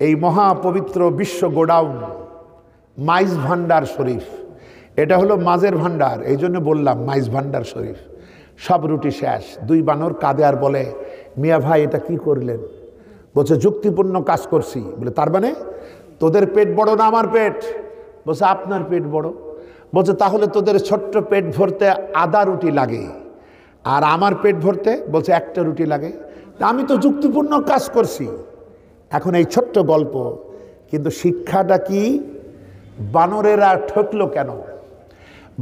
এই মহাপবিত্র বিশ্ব গোডাউন মাইজ ভান্ডার শরীফ। এটা হলো মাঝের ভান্ডার, এই জন্য বললাম মাইজ ভান্ডার শরীফ। সব রুটি শেষ। দুই বানর কাঁদে আর বলে, মিয়া ভাই এটা কি করলেন? বলছে যুক্তিপূর্ণ কাজ করছি। বলে তার মানে তোদের পেট বড় না আমার পেট? বলছে আপনার পেট বড়। বলছে তাহলে তোদের ছোট্ট পেট ভরতে আধা রুটি লাগে, আর আমার পেট ভরতে বলছে একটা রুটি লাগে। আমি তো যুক্তিপূর্ণ কাজ করছি। এখন এই ছোট্ট গল্প, কিন্তু শিক্ষাটা কি? বানরেরা ঠকলো কেন?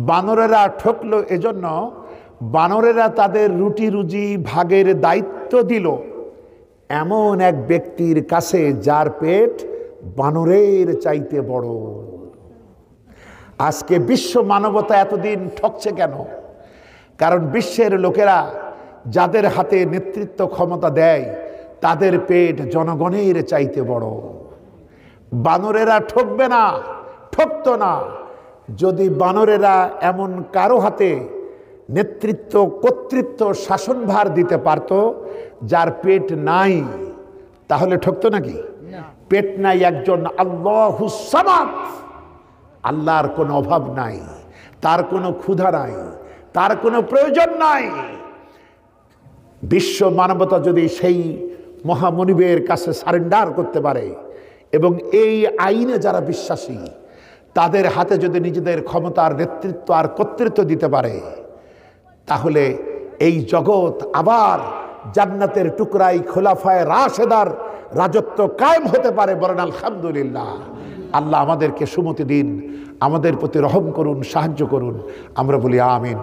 বানরেরা ঠকলো এজন্য, বানরেরা তাদের রুটি রুজি ভাগের দায়িত্ব দিল এমন এক ব্যক্তির কাছে যার পেট বানরের চাইতে বড়। আজকে বিশ্ব মানবতা এতদিন ঠকছে কেন? কারণ বিশ্বের লোকেরা যাদের হাতে নেতৃত্ব ক্ষমতা দেয় তাদের পেট জনগণের চাইতে বড়। বানরেরা ঠকবে না, ঠকতো না যদি বানরেরা এমন কারো হাতে নেতৃত্ব, কর্তৃত্ব, শাসনভার দিতে পারত যার পেট নাই, তাহলে ঠকতো নাকি? পেট নাই একজন আল্লাহুস সামাদ, আল্লাহর কোনো অভাব নাই, তার কোনো ক্ষুধা নাই, তার কোনো প্রয়োজন নাই। বিশ্ব মানবতা যদি সেই মহামনিবের কাছে সারেন্ডার করতে পারে এবং এই আইনে যারা বিশ্বাসী তাদের হাতে যদি নিজেদের ক্ষমতার নেতৃত্ব আর কর্তৃত্ব দিতে পারে, তাহলে এই জগৎ আবার জান্নাতের টুকরাই খোলাফায়ে রাশেদার রাজত্ব কায়েম হতে পারে। বলেন আলহামদুলিল্লাহ। আল্লাহ আমাদেরকে সুমতি দিন, আমাদের প্রতি রহম করুন, সাহায্য করুন। আমরা বলি আমিন।